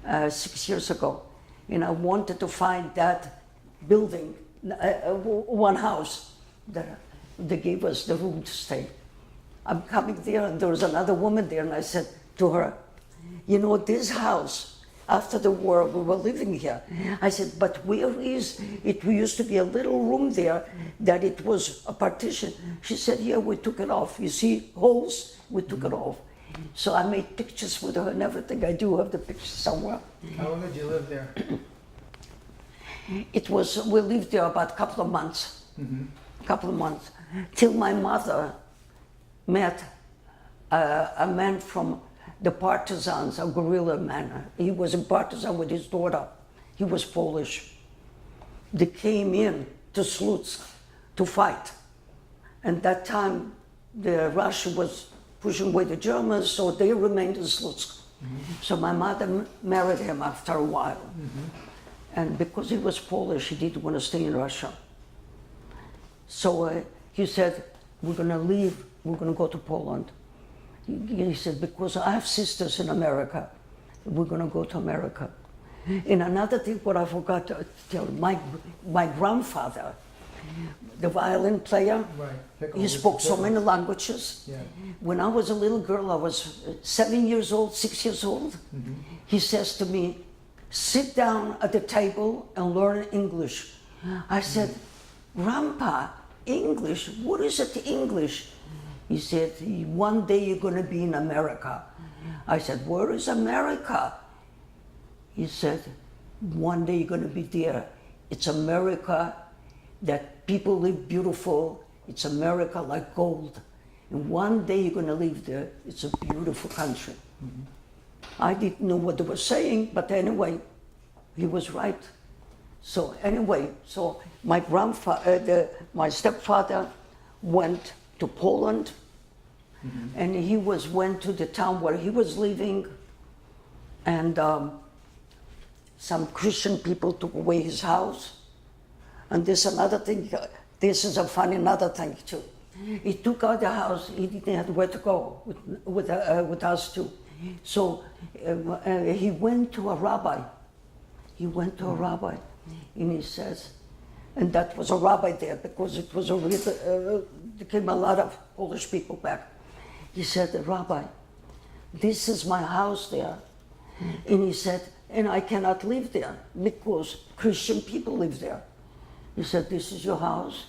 6 years ago. And I wanted to find that building, one house, that they gave us the room to stay. I'm coming there, and there was another woman there, and I said to her, you know, this house, after the war, we were living here. I said, but where is it? We used to be a little room there that it was a partition. She said, yeah, we took it off. You see holes? We took it off. So I made pictures with her and everything. I do have the pictures somewhere. How long did you live there? We lived there about a couple of months. Couple of months. Till my mother met a man from the partisans, a guerrilla man. He was a partisan with his daughter. He was Polish. They came in to Slutsky to fight. And that time, Russia was pushing away the Germans, so they remained in Slutsky. So my mother married him after a while. And because he was Polish, he didn't want to stay in Russia. So he said, we're going to leave, we're going to go to Poland. He said, because I have sisters in America, we're going to go to America. And another thing, what I forgot to tell you, my grandfather, the violin player, he spoke so many languages. Yeah. When I was a little girl, I was 7 years old, 6 years old, he says to me, sit down at the table and learn English. I said, Grandpa, English? What is it, English? He said, one day you're going to be in America. I said, where is America? He said, one day you're going to be there. It's America that people live beautiful. It's America like gold. And one day you're going to live there. It's a beautiful country. I didn't know what they were saying, but anyway, he was right. So anyway, so my my stepfather went to Poland, and he went to the town where he was living, and some Christian people took away his house. And this another thing. This is a funny another thing too. He took out the house. He didn't have where to go with us too. So he went to a rabbi. He went to a rabbi, and he says, and that was a rabbi there because it was there came a lot of Polish people back. He said, Rabbi, this is my house there. And he said, and I cannot live there because Christian people live there. He said, this is your house?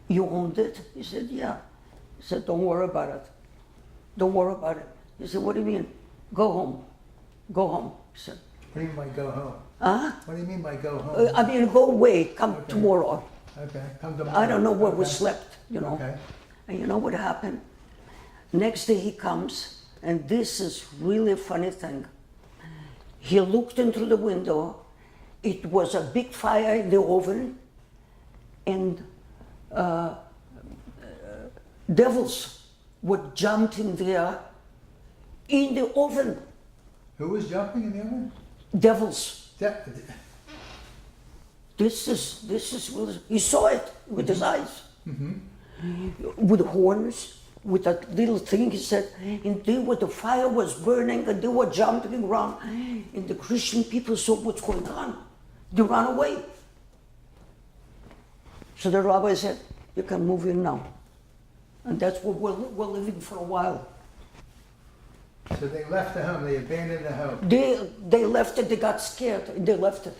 You owned it? He said, yeah. He said, don't worry about it. Don't worry about it. He said, what do you mean? Go home. Go home. He said. What do you mean by go home? Huh? What do you mean by go home? I mean, go away. Come tomorrow. Okay, come tomorrow. I don't know where we slept, you know. Okay. And you know what happened? Next day he comes, and this is really a funny thing. He looked into the window. It was a big fire in the oven, and devils would jump in there in the oven. Who was jumping in the oven? Devils. That, This is. He saw it with his eyes. With horns, with that little thing. He said, and they were, the fire was burning, and they were jumping around. And the Christian people saw what's going on. They ran away. So the rabbi said, "You can move in now." And that's where we're living for a while. so they left the home, they abandoned the home. They left it, they got scared, and they left it.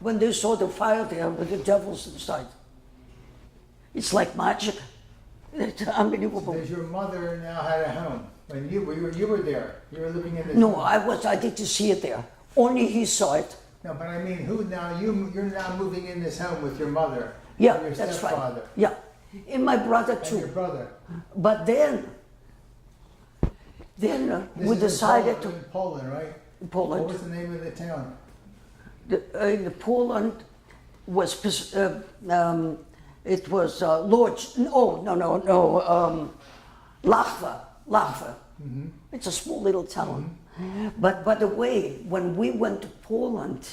When they saw the fire there with the devils inside. It's like magic. It's unbelievable. Does your mother now had a home? When you were there, you were living in this No, home. I didn't see it there. Only he saw it. No, but I mean, who now? You're now moving in this home with your mother. Yeah, and your that's stepfather, right. Yeah, and my brother and too. your brother. But then This we is decided in Poland, right? to Poland. What was the name of the town? In Poland was it was Lodz. No. Lachwa. It's a small little town. But by the way, when we went to Poland,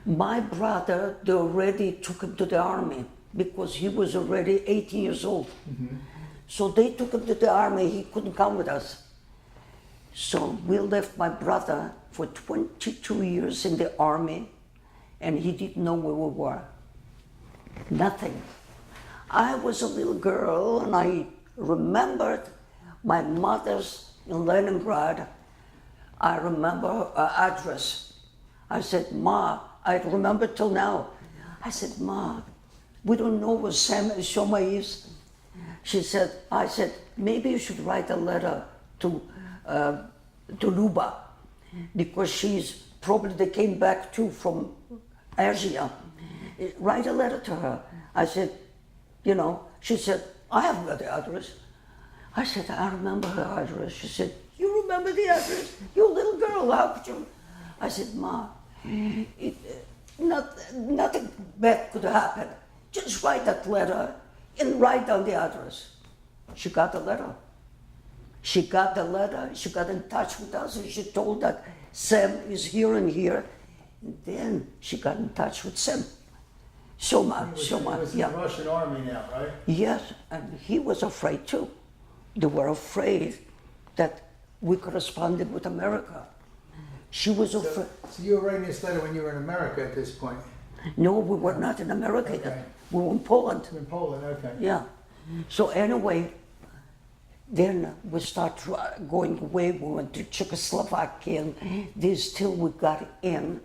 my brother, they already took him to the army because he was already 18 years old. So they took him to the army. He couldn't come with us. So we left my brother for 22 years in the army, and he didn't know where we were. Nothing. I was a little girl, and I remembered my mother's in Leningrad. I remember her address. I said, "Ma," I remember till now. I said, "Ma, we don't know where Shoma is." I said, "Maybe you should write a letter to Luba, because they came back too from Asia. Write a letter to her." I said, she said, "I haven't got the address." I said, "I remember her address." She said, "You remember the address? You little girl, how could you?" I said, "Ma, nothing bad could happen. Just write that letter and write down the address." She got the letter. She got in touch with us, and she told that Sam is here and here. And then she got in touch with Sam. Shoma, He was in yeah. the Russian army now, right? Yes, and he was afraid too. They were afraid that we corresponded with America. She was afraid. So you were writing this letter when you were in America at this point? No, we were not in America Okay. yet. We were in Poland. In Poland, okay. Yeah. So anyway, then we start going away. We went to Czechoslovakia, and this till we got in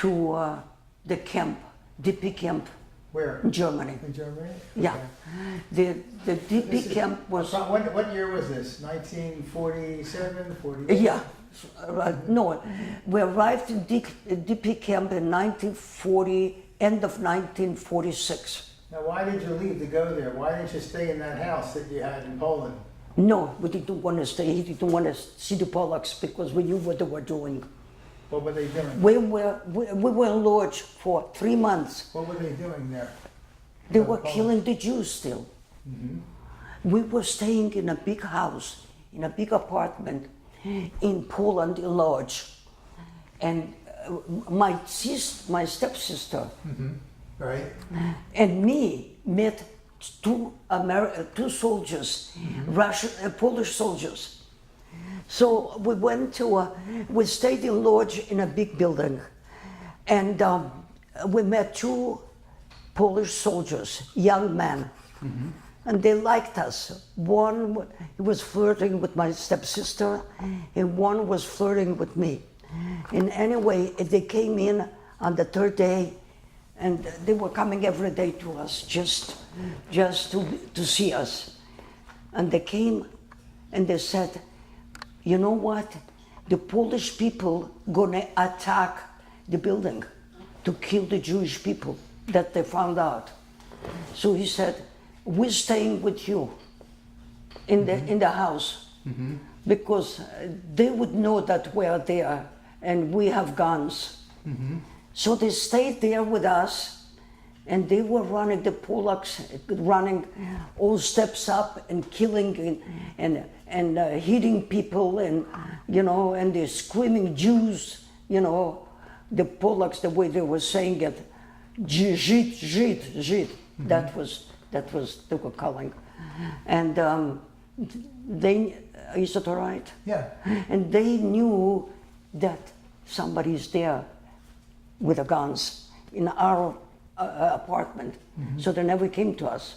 to the camp, DP camp Where? in Germany. In Germany? Yeah. Okay. The DP camp was. What year was this? 1947, 48? Yeah. No, we arrived in DP camp in 1940, end of 1946. Now, why did you leave to go there? Why didn't you stay in that house that you had in Poland? No, we didn't want to stay. He didn't want to see the Polacks because we knew what they were doing. What were they doing? We were in Lodz for 3 months. What were they doing there? They were killing the Jews still. We were staying in a big house, in a big apartment in Poland, in Lodz. And my stepsister Right? and me met two soldiers, Polish soldiers. So we went we stayed in Lodz in a big building, and we met two Polish soldiers, young men, and they liked us. One was flirting with my stepsister, and one was flirting with me. And anyway, they came in on the third day, and they were coming every day to us just to see us. And they came and they said, "You know what? The Polish people gonna attack the building to kill the Jewish people that they found out." So he said, "We're staying with you in the house because they would know that we are there and we have guns. So they stayed there with us, and they were running, the Polacks, running all steps up and killing and hitting people, and and they're screaming Jews, the Polacks, the way they were saying it, Żyd, Żyd, Żyd. That was they were calling, and they, is it all right? Yeah. And they knew that somebody's there with the guns in our apartment, so they never came to us.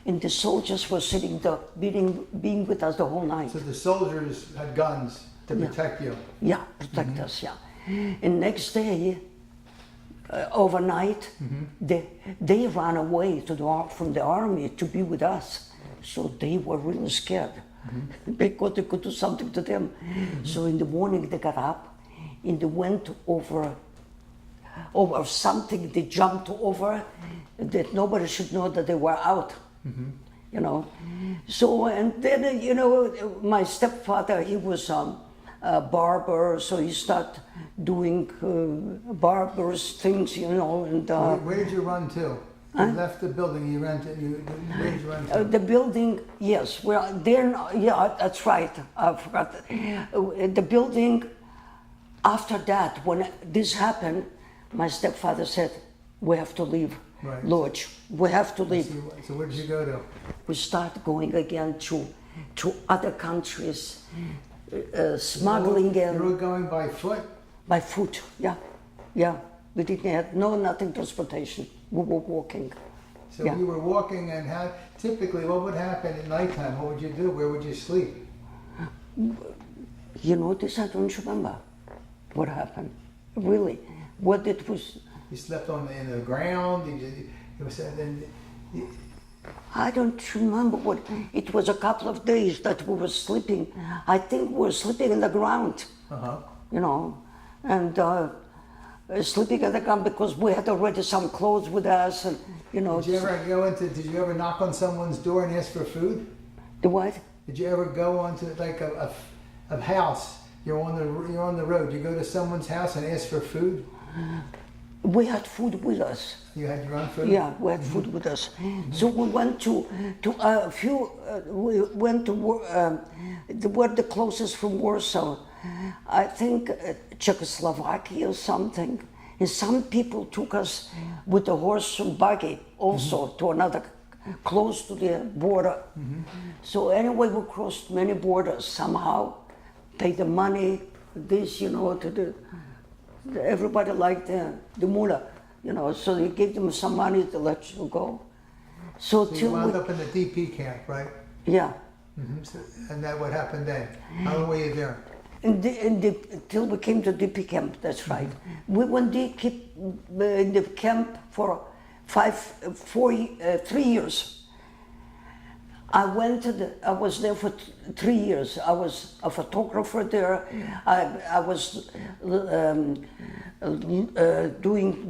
And the soldiers were sitting there, being with us the whole night. So the soldiers had guns to protect you. Yeah, protect us, yeah. And next day, overnight, they ran away from the army to be with us. So they were really scared because they could do something to them. So in the morning they got up and they went over something, they jumped over that nobody should know that they were out. So, and then, my stepfather, he was a barber, so he started doing barbarous things, and... Where did you run to? You left the building, you ran to, where did you run to? The building, yes, well, then, yeah, that's right, I forgot. The building, after that, when this happened, my stepfather said, we have to leave. Right. Lodge, we have to leave. So where did you go to? We start going again to other countries, smuggling You were going by foot? by foot. Yeah. We didn't have nothing transportation. We were walking. So Yeah. you were walking, and typically what would happen at nighttime? What would you do? Where would you sleep? This I don't remember. What happened? Really, what it was. You slept in the ground. I don't remember what. It was a couple of days that we were sleeping. I think we were sleeping in the ground. And sleeping in the ground because we had already some clothes with us, and Did you ever knock on someone's door and ask for food? The what? Did you ever go onto like a house? You're on the road. You go to someone's house and ask for food? We had food with us. You had your own food? Yeah, we had food with us. So we went to a few. We went to were the closest from Warsaw. I think Czechoslovakia or something. And some people took us with a horse and buggy also to another, close to the border. So anyway, we crossed many borders somehow. Paid the money, to the. Everybody liked the mullah, so they gave them some money to let you go. So you wound up in the DP camp, right? Yeah. And that what happened then? How long were you there? Till we came to DP camp, that's right. We went in the camp for 3 years. I was there for 3 years. I was a photographer there. I was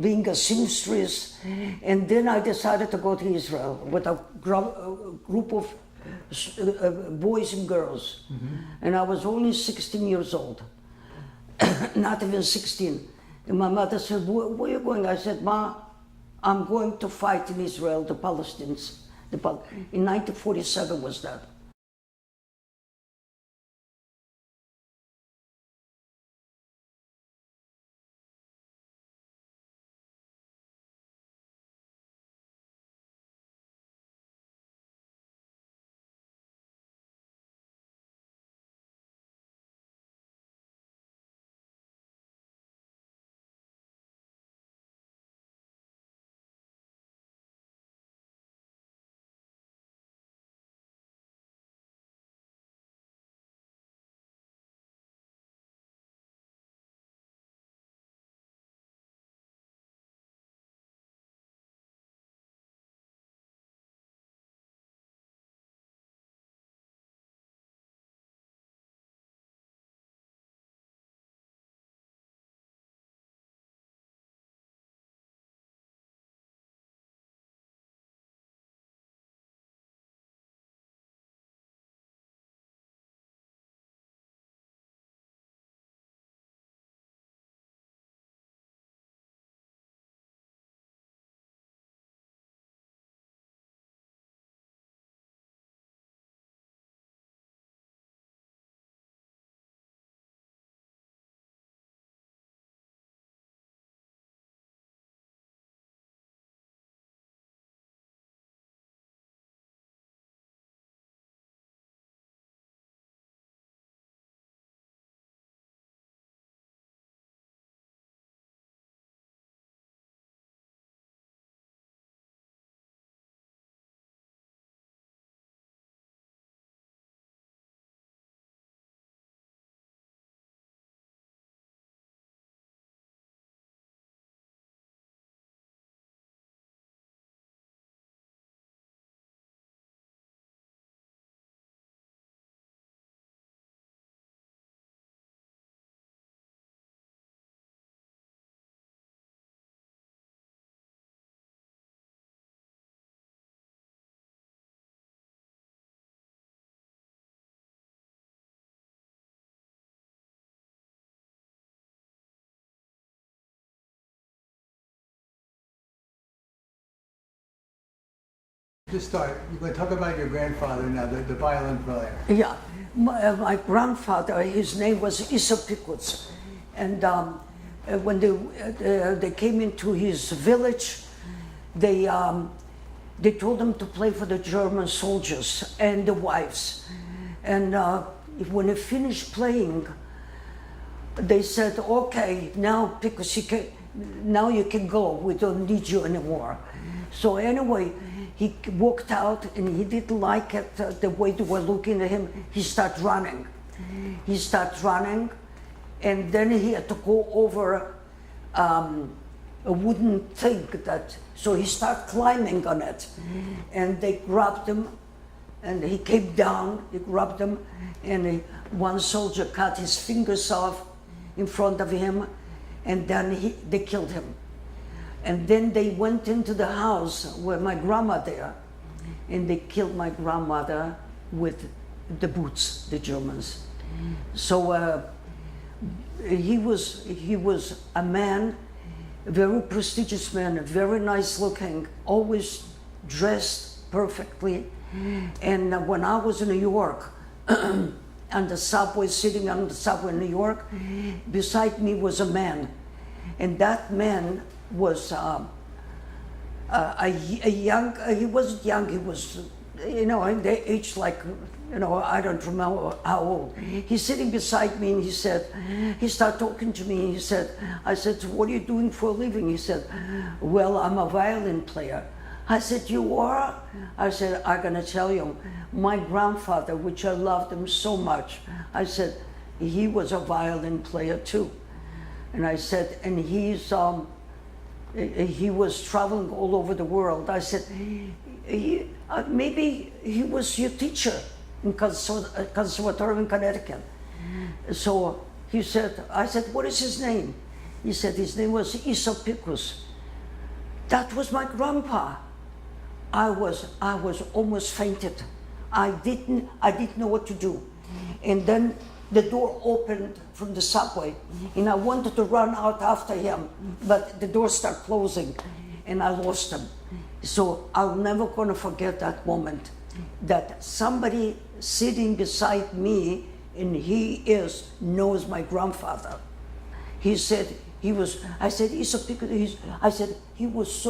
being a seamstress, and then I decided to go to Israel with a group of boys and girls. And I was only 16 years old, not even 16. And my mother said, where are you going? I said, Ma, I'm going to fight in Israel, the Palestinians. In 1947 was that. Just start. You're going to talk about your grandfather now, the violin player. Yeah, my grandfather, his name was Miraculous, and when they came into his village, they told him to play for the German soldiers and the wives, and when he finished playing, they said, "Okay, now because now you can go. We don't need you anymore." So anyway, he walked out and he didn't like it, the way they were looking at him. He started running. And then he had to go over a wooden thing so he started climbing on it. And they grabbed him and he came down, they grabbed him, and one soldier cut his fingers off in front of him, and then they killed him. And then they went into the house where my grandma there, and they killed my grandmother with the boots, the Germans. So he was a man, a very prestigious man, very nice looking, always dressed perfectly. And when I was in New York, on the subway, sitting on the subway in New York, beside me was a man, and that man was a young, he wasn't young, he was, in the age like, I don't remember how old. He's sitting beside me and he started talking to me. I said, "What are you doing for a living?" He said, "Well, I'm a violin player." I said, "You are?" I said, "I'm gonna tell you, my grandfather, which I loved him so much," I said, "he was a violin player too." And I said, and he was traveling all over the world. I said, maybe he was your teacher in conservatory in Connecticut. So I said, "What is his name?" He said his name was Miraculous. That was my grandpa. I was almost fainted. I didn't know what to do. And then the door opened from the subway, and I wanted to run out after him, but the door started closing, and I lost him. So I'm never gonna forget that moment, that somebody sitting beside me, and knows my grandfather. He said I said, I said, he was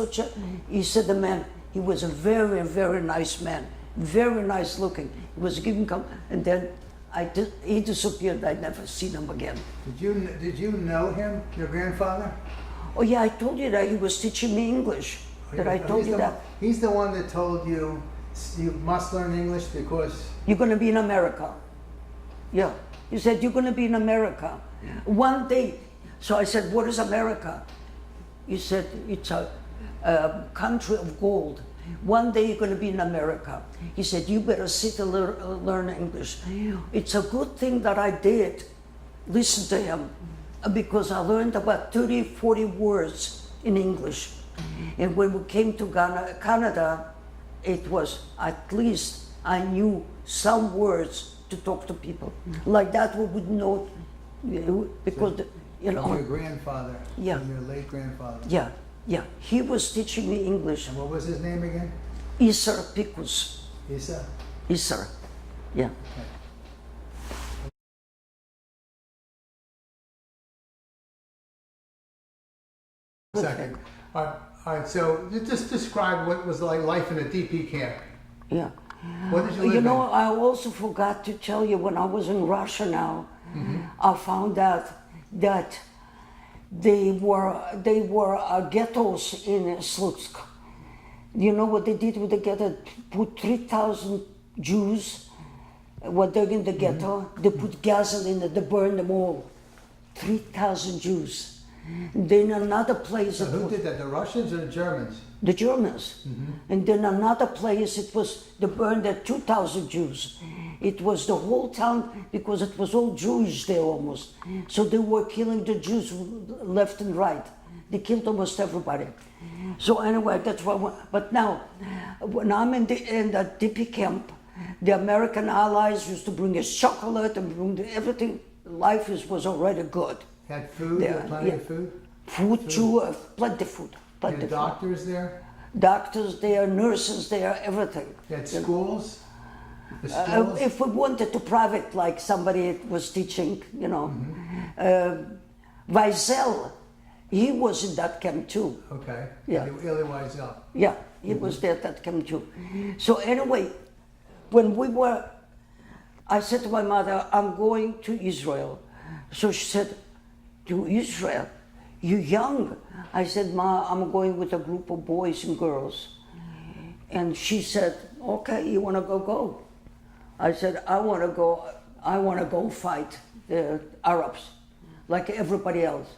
he said, the man, he was a very, very nice man, very nice looking. He was giving and then he disappeared. I'd never seen him again. Did you know him, your grandfather? Oh yeah, I told you that he was teaching me English. I told you that. He's the one that told you must learn English because you're going to be in America. Yeah, he said you're going to be in America one day. So I said, "What is America?" He said, "It's a country of gold. One day you're going to be in America." He said, "You better sit and learn English." It's a good thing that I did listen to him, because I learned about 30, 40 words in English. And when we came to Canada, it was at least I knew some words to talk to people. Like that we would know, because your grandfather, yeah, your late grandfather. Yeah, he was teaching me English. And what was his name again? Miraculous. Isa? Yeah. Okay. Second. All right, so just describe what was like life in a DP camp. Yeah. What did you live in? I also forgot to tell you, when I was in Russia now, I found out that they were ghettos in Slutsk. You know what they did with the ghetto? Put 3,000 Jews, were there in the ghetto. They put gasoline, they burned them all. 3,000 Jews. Then another place. So who did that? The Russians or the Germans? The Germans. And then another place, they burned there 2,000 Jews. It was the whole town, because it was all Jewish there almost. So they were killing the Jews left and right. They killed almost everybody. So anyway, that's why. But now, when I'm in the DP camp, the American allies used to bring us chocolate and bring everything. Life was already good. Had food, plenty of food? Food too, plenty of food. Had doctors there? doctors there, nurses there, everything. You had schools? The schools? If we wanted to private, like somebody was teaching, you know. Wiesel, he was in that camp too. Okay. Yeah. Elie Wiesel. Yeah, he was there at that camp too. So anyway, when we were, I said to my mother, I'm going to Israel. So she said, to Israel? You young? I said, Ma, I'm going with a group of boys and girls. And she said, okay, you want to go, go. I said, I want to go fight the Arabs, like everybody else.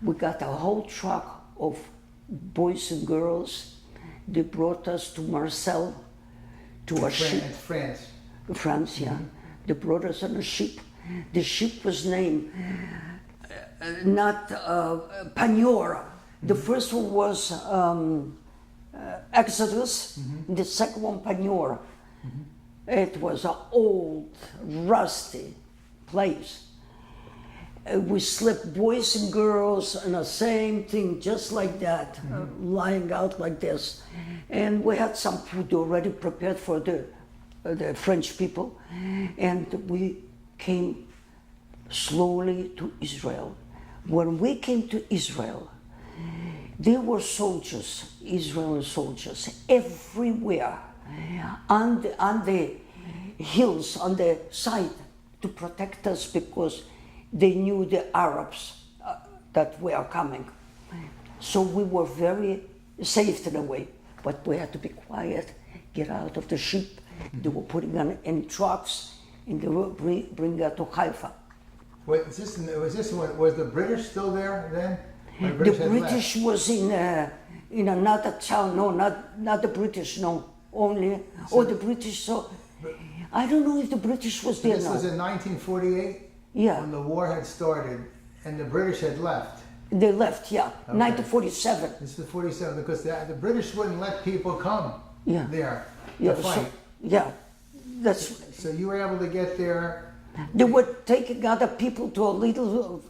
We got a whole truck of boys and girls. They brought us to Marseille, to a ship. France. France, yeah. They brought us on a ship. The ship was named not Panora. The first one was Exodus. The second one Panora. It was an old, rusty place. We slept boys and girls in the same thing, just like that, lying out like this. And we had some food already prepared for the French people. And we came slowly to Israel. When we came to Israel, there were soldiers, Israeli soldiers, everywhere, on the hills, on the side, to protect us because they knew the Arabs that were coming. So we were very safe in a way, but we had to be quiet, get out of the ship. They were putting on in trucks, and they were bring us to Haifa. Wait, was the British still there then? Or The had British left? was in another town. No, not the British. No, only the British. So I don't know if the British was there This now. was in 1948? Yeah. When the war had started and the British had left. They left. Yeah, Okay. 1947. This is 47 because the British wouldn't let people come Yeah. there Yeah, to fight. yeah. That's. So you were able to get there. They were taking other people to a little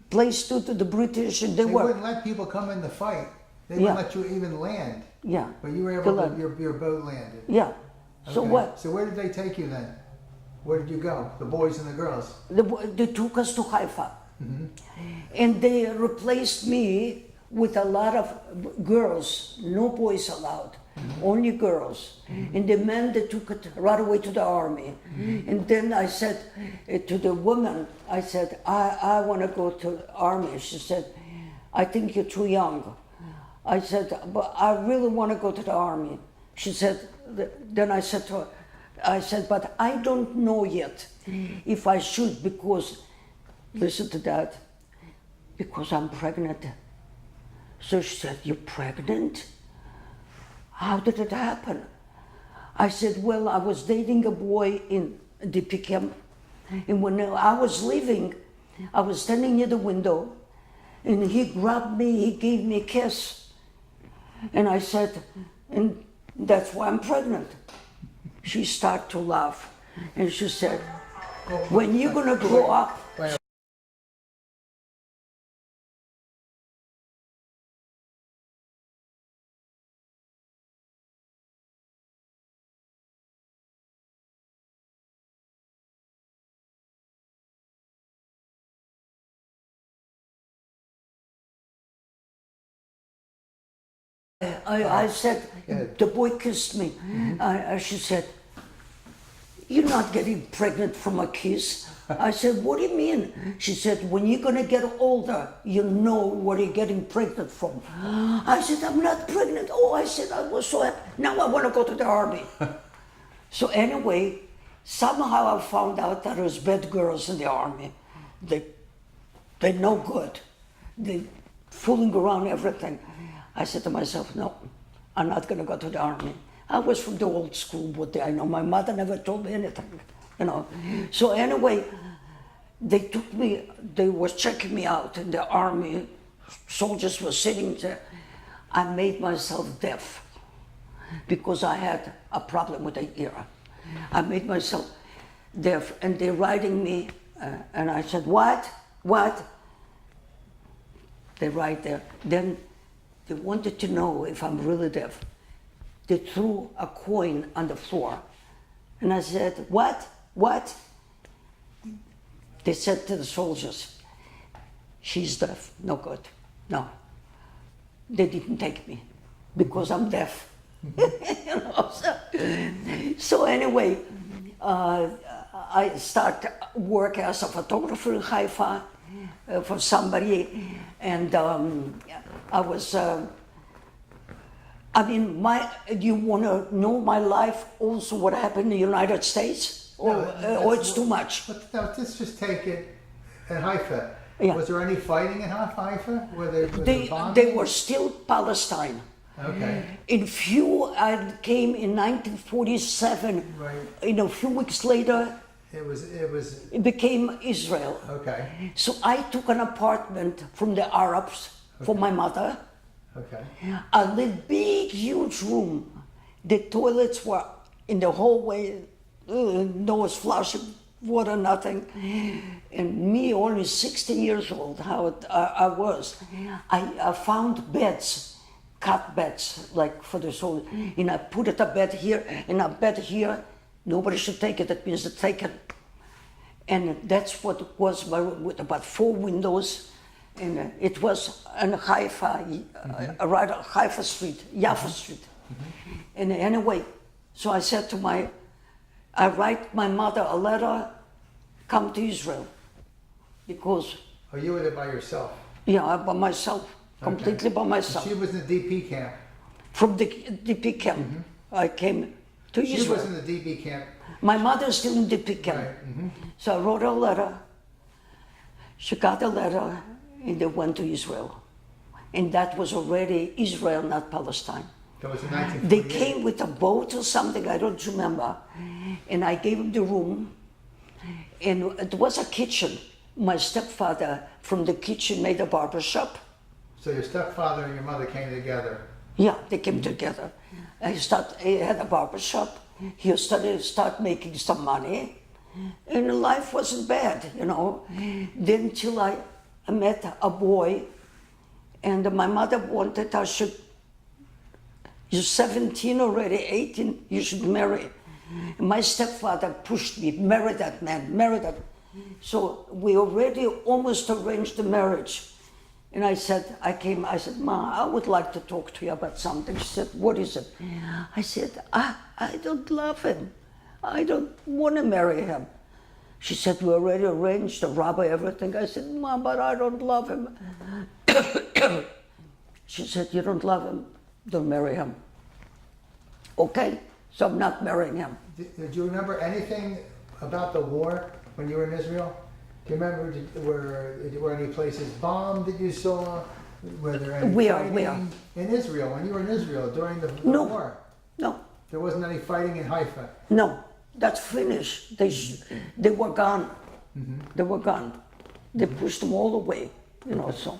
place to the British, and they They were. wouldn't let people come in to fight. They Yeah. wouldn't let you even land. Yeah. But you were They able to, let- your boat landed. Yeah. So Okay. what? So where did they take you then? Where did you go? The boys and the girls? They took us to Haifa. And they replaced me with a lot of girls, no boys allowed, only girls. And the men, they took it right away to the army. And then I said to the woman, I said, I want to go to the army. She said, I think you're too young. I said, but I really want to go to the army. She said, then I said to her, but I don't know yet if I should because, listen to that, because I'm pregnant. So she said, you're pregnant? How did it happen? I said, well, I was dating a boy in DP camp, and when I was leaving, I was standing near the window, and he grabbed me, he gave me a kiss. And I said, and that's why I'm pregnant. She started to laugh, and she said, when you're gonna grow up, I said, the boy kissed me. She said, you're not getting pregnant from a kiss. I said, what do you mean? She said, when you're gonna get older, you know what you're getting pregnant from. I said, I'm not pregnant. Oh, I said, I was so happy. Now I want to go to the army. So anyway, somehow I found out that there's bad girls in the army. They're no good. They're fooling around everything. I said to myself, no, I'm not going to go to the army. I was from the old school, but I know my mother never told me anything, you know. So anyway, they took me, they was checking me out in the army. Soldiers were sitting there. I made myself deaf because I had a problem with the ear. I made myself deaf, and they're writing me, and I said, what? They write there. Then They wanted to know if I'm really deaf. They threw a coin on the floor. And I said, what? What? They said to the soldiers, she's deaf, no good, no. They didn't take me because I'm deaf. You know, so anyway, I started work as a photographer in Haifa for somebody, and I was, do you want to know my life, also what happened in the United States? Or it's too much? Let's just take it in Haifa. Yeah. Was there any fighting in Haifa? They were still Palestine. Okay. I came in 1947. Right. In a few weeks later, It became Israel. Okay. So I took an apartment from the Arabs for my mother. Okay. A big, huge room. The toilets were in the hallway. No flushing water, nothing. And me, only 16 years old, how I was. I found beds, cut beds, like for the soldiers. And I put it a bed here and a bed here. Nobody should take it. That means to take it. And that's what it was, with about 4 windows. And it was in Haifa, right on Haifa Street, Jaffa Street. And anyway, so I said to I write my mother a letter, come to Israel. Because... Oh, you were there by yourself? Yeah, by myself, completely by myself. She was in the DP camp? From the DP camp, I came to Israel. She was in the DP camp? My mother's still in the DP camp. Right. So I wrote a letter. She got a letter, and they went to Israel. And that was already Israel, not Palestine. That was in 1948. They came with a boat or something, I don't remember. And I gave them the room. And it was a kitchen. My stepfather from the kitchen made a barber shop. So your stepfather and your mother came together? Yeah, they came together. He had a barber shop. He started making some money. And life wasn't bad, you know. Then till I met a boy, and my mother wanted you're 17 already, 18, you should marry. And my stepfather pushed me, marry that man, marry that. So we already almost arranged the marriage. And I said, I said, Ma, I would like to talk to you about something. She said, what is it? I said, I don't love him. I don't want to marry him. She said, we already arranged the rabbi, everything. I said, Ma, but I don't love him. She said, you don't love him, don't marry him. Okay, so I'm not marrying him. Did you remember anything about the war when you were in Israel? Do you remember, were any places bombed that you saw? Were there any fighting in Israel, when you were in Israel during the war? No. There wasn't any fighting in Haifa? No, that's finished. They were gone. They were gone. They pushed them all away, you know, so.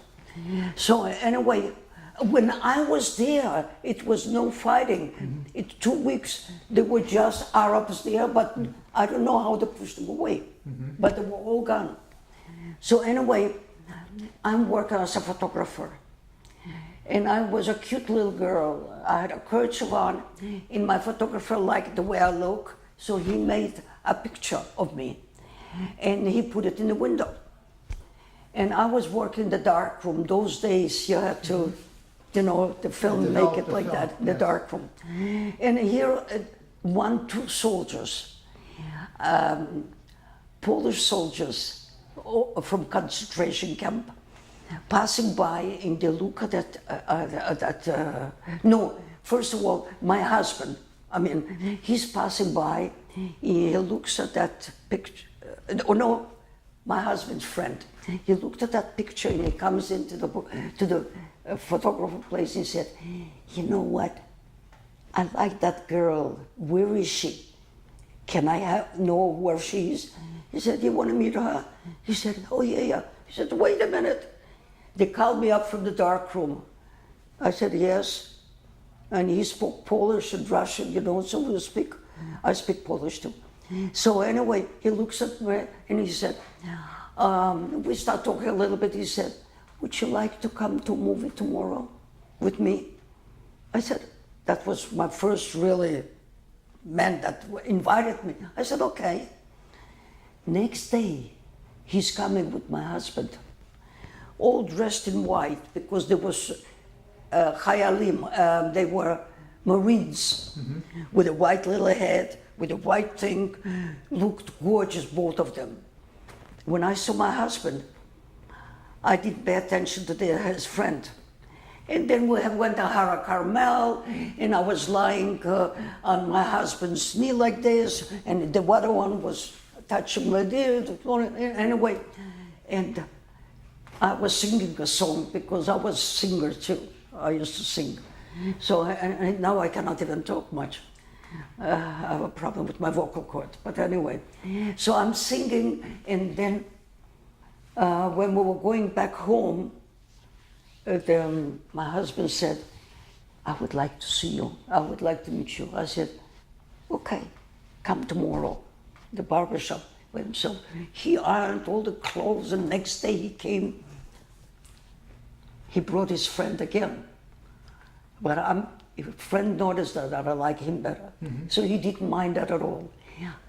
So anyway, when I was there, it was no fighting. In 2 weeks, there were just Arabs there, but I don't know how they pushed them away. But they were all gone. So anyway, I'm working as a photographer. And I was a cute little girl. I had a kerchief on, and my photographer liked the way I look, so he made a picture of me. And he put it in the window. And I was working in the dark room. Those days, you had to, you know, the film, make it like that, in the dark room. And here, 2 soldiers, Polish soldiers from concentration camp, passing by, and they look at that, no, first of all, my husband, he's passing by, he looks at that picture, my husband's friend, he looked at that picture and he comes into the photographer place and said, you know what, I like that girl, where is she? Can I know where she is? He said, you want to meet her? He said, oh yeah. He said, wait a minute. They called me up from the dark room. I said, yes. And he spoke Polish and Russian, you know, so I speak Polish too. So anyway, he looks at me and he said, we start talking a little bit. He said, would you like to come to a movie tomorrow? with me? I said, that was my first really man that invited me. I said, okay. Next day, he's coming with my husband, all dressed in white, because there was Hayalim, they were Marines, with a white little head, with a white thing, looked gorgeous, both of them. When I saw my husband, I didn't pay attention to his friend. And then we went to Hara Carmel, and I was lying on my husband's knee like this, and the other one was touching my ear, anyway. And I was singing a song, because I was a singer too. I used to sing. So and now I cannot even talk much. I have a problem with my vocal cord, but anyway. So I'm singing, and then when we were going back home, my husband said, I would like to see you. I would like to meet you. I said, okay, come tomorrow. The barbershop. So he ironed all the clothes, and next day he came. He brought his friend again. But if a friend noticed that I like him better. So he didn't mind that at all.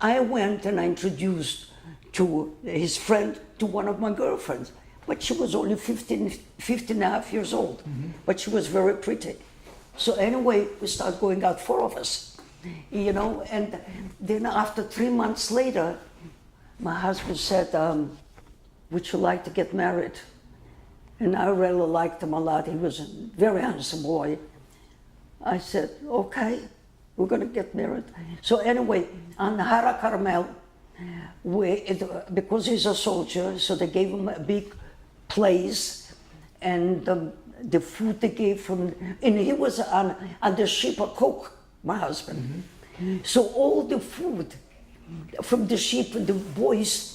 I went and I introduced to his friend to one of my girlfriends. But she was only 15 and a half years old. But she was very pretty. So anyway, we started going out, four of us. You know, and then after 3 months later, my husband said, would you like to get married? And I really liked him a lot. He was a very handsome boy. I said, okay, we're going to get married. So anyway, on Hara Carmel, because he's a soldier, so they gave him a big place, and the food they gave from, and he was on the ship a cook, my husband. So all the food from the ship, the boys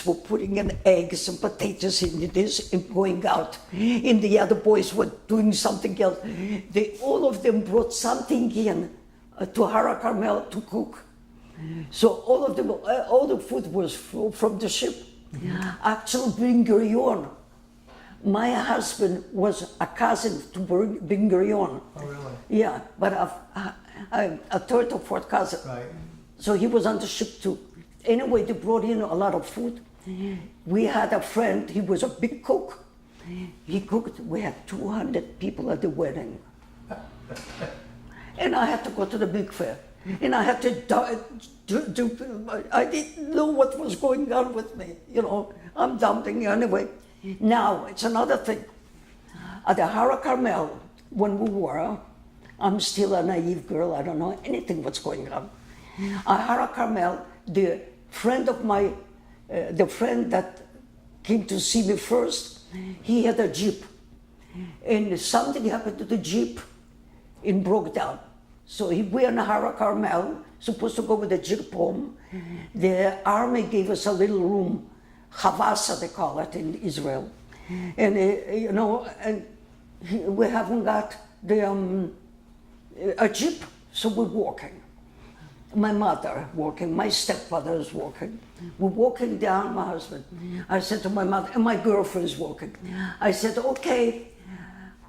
were putting in eggs and potatoes in this and going out. And the other boys were doing something else. All of them brought something in to Hara Carmel to cook. So all of them, all the food was from the ship. Actually, Ben-Gurion, my husband was a cousin to Ben-Gurion. Oh, really? Yeah, but a third or fourth cousin. Right. So he was on the ship too. Anyway, they brought in a lot of food. We had a friend, he was a big cook. He cooked, we had 200 people at the wedding. And I had to go to the big fair. And I had to I didn't know what was going on with me. You know, I'm dumping anyway. Now, it's another thing. At the Hara Carmel, when we were, I'm still a naive girl, I don't know anything what's going on. At Hara Carmel, the friend of my, the friend that came to see me first, he had a Jeep. And something happened to the Jeep and broke down. So we in Hara Carmel, supposed to go with the Jeep home. The army gave us a little room, Havasa they call it in Israel. And you know, and we haven't got the a Jeep, so we're walking. My mother walking, my stepfather is walking. We're walking down, my husband. I said to my mother, and my girlfriend is walking. I said, okay,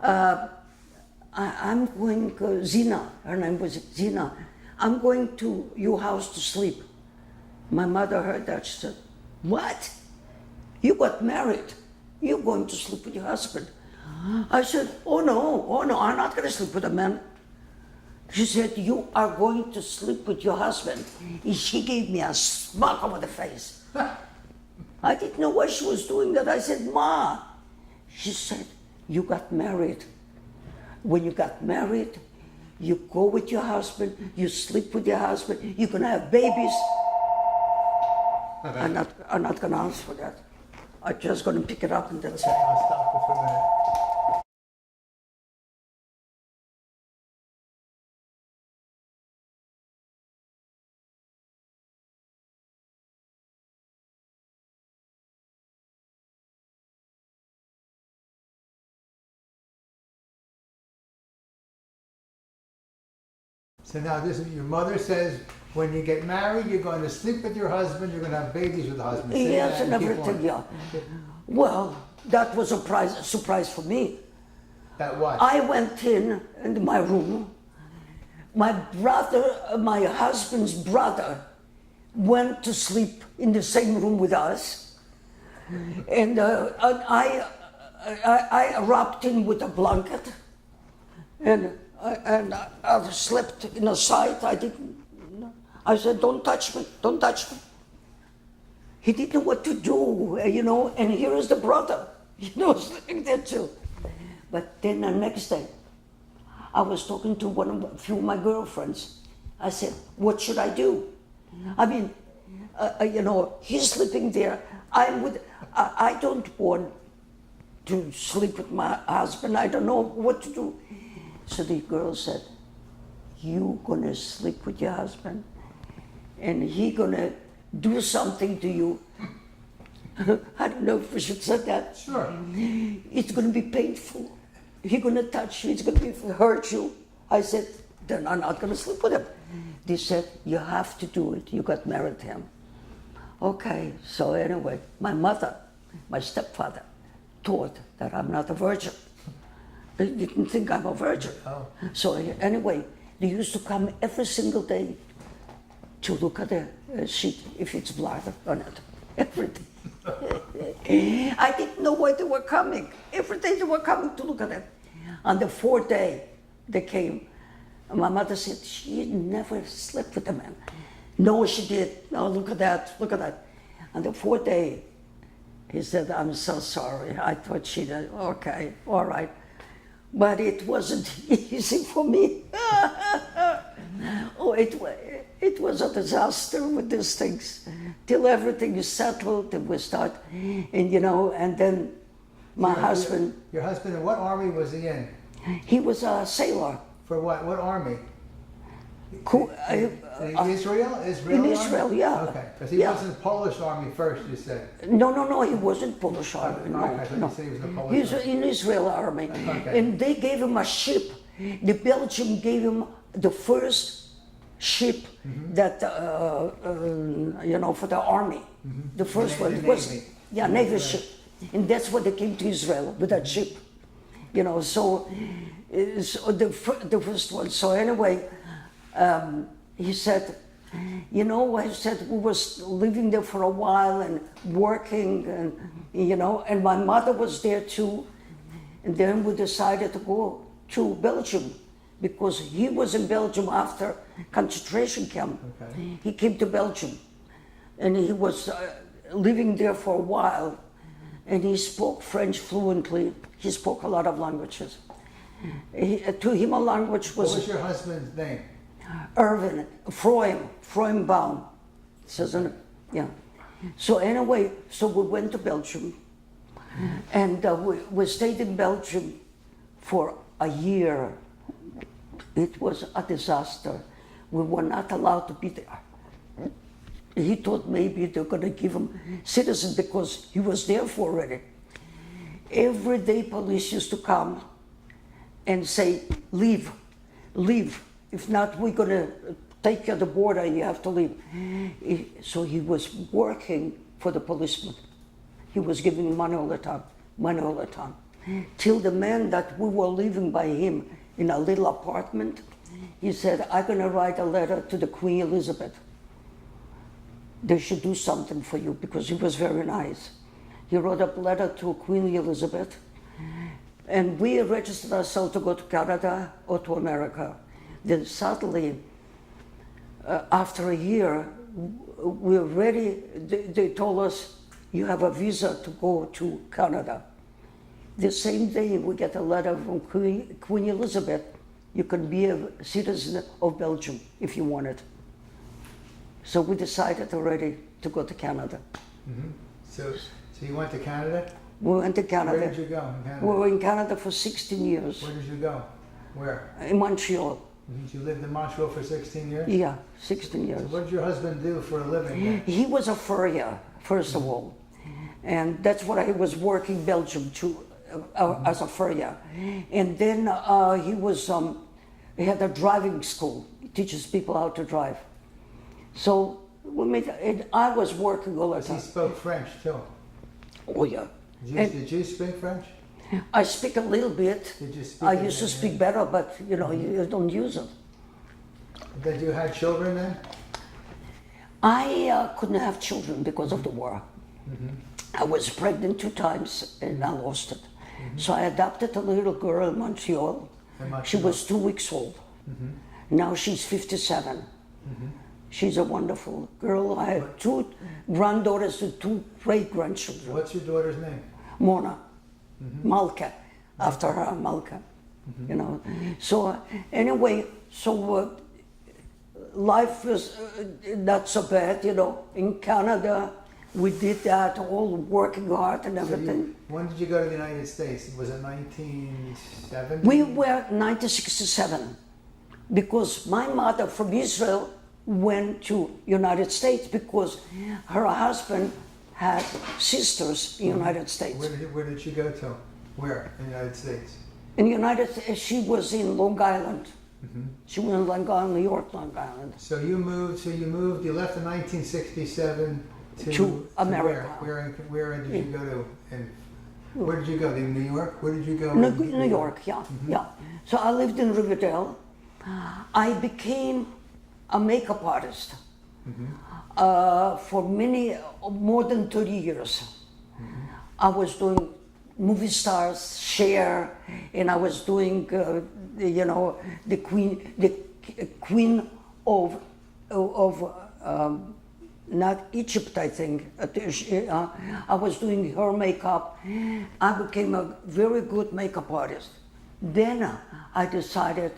I'm going, Zina, her name was Zina, I'm going to your house to sleep. My mother heard that, she said, what? You got married, you're going to sleep with your husband. I said, oh no, I'm not going to sleep with a man. She said, you are going to sleep with your husband. And she gave me a smack over the face. I didn't know why she was doing that. I said, Ma. She said, you got married. When you got married, you go with your husband, you sleep with your husband, you're going to have babies. I'm not going to answer for that. I'm just going to pick it up and that's it. I'll stop it for a minute. So now this is, your mother says, when you get married, you're going to sleep with your husband, you're going to have babies with the husband. Say Yes, that and keep everything, on. yeah. Well, that was a surprise for me. That what? I went in my room. My husband's brother, went to sleep in the same room with us, and I wrapped him with a blanket, and I slept in a side. I said, "Don't touch me! Don't touch me!" He didn't know what to do, And here is the brother, sleeping there too. But then the next day, I was talking to a few of my girlfriends. I said, "What should I do? I mean, he's sleeping there. I don't want to sleep with my husband. I don't know what to do." So the girl said, "You gonna sleep with your husband, and he gonna do something to you." I don't know if we should say that. Sure. It's gonna be painful. He's gonna touch you. It's gonna hurt you. I said, "Then I'm not gonna sleep with him." They said, "You have to do it. You got married to him." Okay, so anyway, my stepfather, thought that I'm not a virgin. They didn't think I'm a virgin. Oh. So anyway, they used to come every single day to look at the sheet, if it's blood on it. Every day. I didn't know why they were coming. Every day they were coming to look at it. On the fourth day, they came. My mother said, "She never slept with a man." No, she did. No, look at that, look at that. On the fourth day, he said, "I'm so sorry. I thought she did." Okay, all right. But it wasn't easy for me. Oh, it was a disaster with these things. Till everything is settled, and we start, and then my husband. Your husband, in what army was he in? He was a sailor. For what? What army? In Israel? In Israel, yeah. Okay, because he wasn't Polish army first, you said. No, he wasn't Polish army. I thought you said he was the Polish He's army. in Israel army. Okay. And they gave him a ship. The Belgium gave him the first ship that, for the army. The first one was, Navy. Navy ship. And that's what they came to Israel, with that ship. So the first one. So anyway, he said, I said we was living there for a while and working, and my mother was there too. And then we decided to go to Belgium, because he was in Belgium after concentration camp. Okay. He came to Belgium, and he was living there for a while, and he spoke French fluently. He spoke a lot of languages. To him, a language was... What was your husband's name? Freund Baum. Yeah. So anyway, we went to Belgium, and we stayed in Belgium for a year. It was a disaster. We were not allowed to be there. He thought maybe they're going to give him citizen because he was there for already. Every day police used to come and say, leave. If not, we're going to take you to the border and you have to leave. So he was working for the policeman. He was giving money all the time. Till the man that we were living by him in a little apartment, he said, "I'm going to write a letter to the Queen Elizabeth. They should do something for you," because he was very nice. He wrote a letter to Queen Elizabeth, and we registered ourselves to go to Canada or to America. Then suddenly, after a year, we were ready. They told us, "You have a visa to go to Canada." The same day, we get a letter from Queen Elizabeth. You can be a citizen of Belgium if you want it. So we decided already to go to Canada. Mm-hmm. So you went to Canada? We went to Canada. Where did you go in Canada? We were in Canada for 16 years. Where did you go? Where? In Montreal. You lived in Montreal for 16 years? Yeah, 16 years. So what did your husband do for a living then? He was a furrier, first of all. And that's what I was working Belgium too, as a furrier. And then he had a driving school. He teaches people how to drive. So and I was working all the time. He spoke French too? Oh yeah. Did you speak French? I speak a little bit. Did you speak I it used to then, speak yeah? better, but you know, you don't use it. Did you have children then? I couldn't have children because of the war. Mm-hmm. I was pregnant 2 times and I lost it. So I adopted a little girl in Montreal. In Montreal. She was 2 weeks old. Now she's 57. She's a wonderful girl. I have 2 granddaughters and 2 great-grandchildren. What's your daughter's name? Mona, Malka, after her, Malka. You know. So anyway, so life was not so bad, you know. In Canada, we did that, all working hard and everything. When did you go to the United States? Was it 1970? We were 1967 because my mother from Israel went to United States because her husband had sisters in United States. Where did she go to? Where in the United States? In the United States, she was in Long Island. She was in Long Island, New York, Long Island. So you moved. You left in 1967 To America. Where did you go to? And where did you go? In New York? Where did you go? New York, yeah, yeah. So I lived in Riverdale. I became a makeup artist for more than 30 years. I was doing movie stars, Cher, and I was doing, you know, the queen of not Egypt, I think. I was doing her makeup. I became a very good makeup artist. Then I decided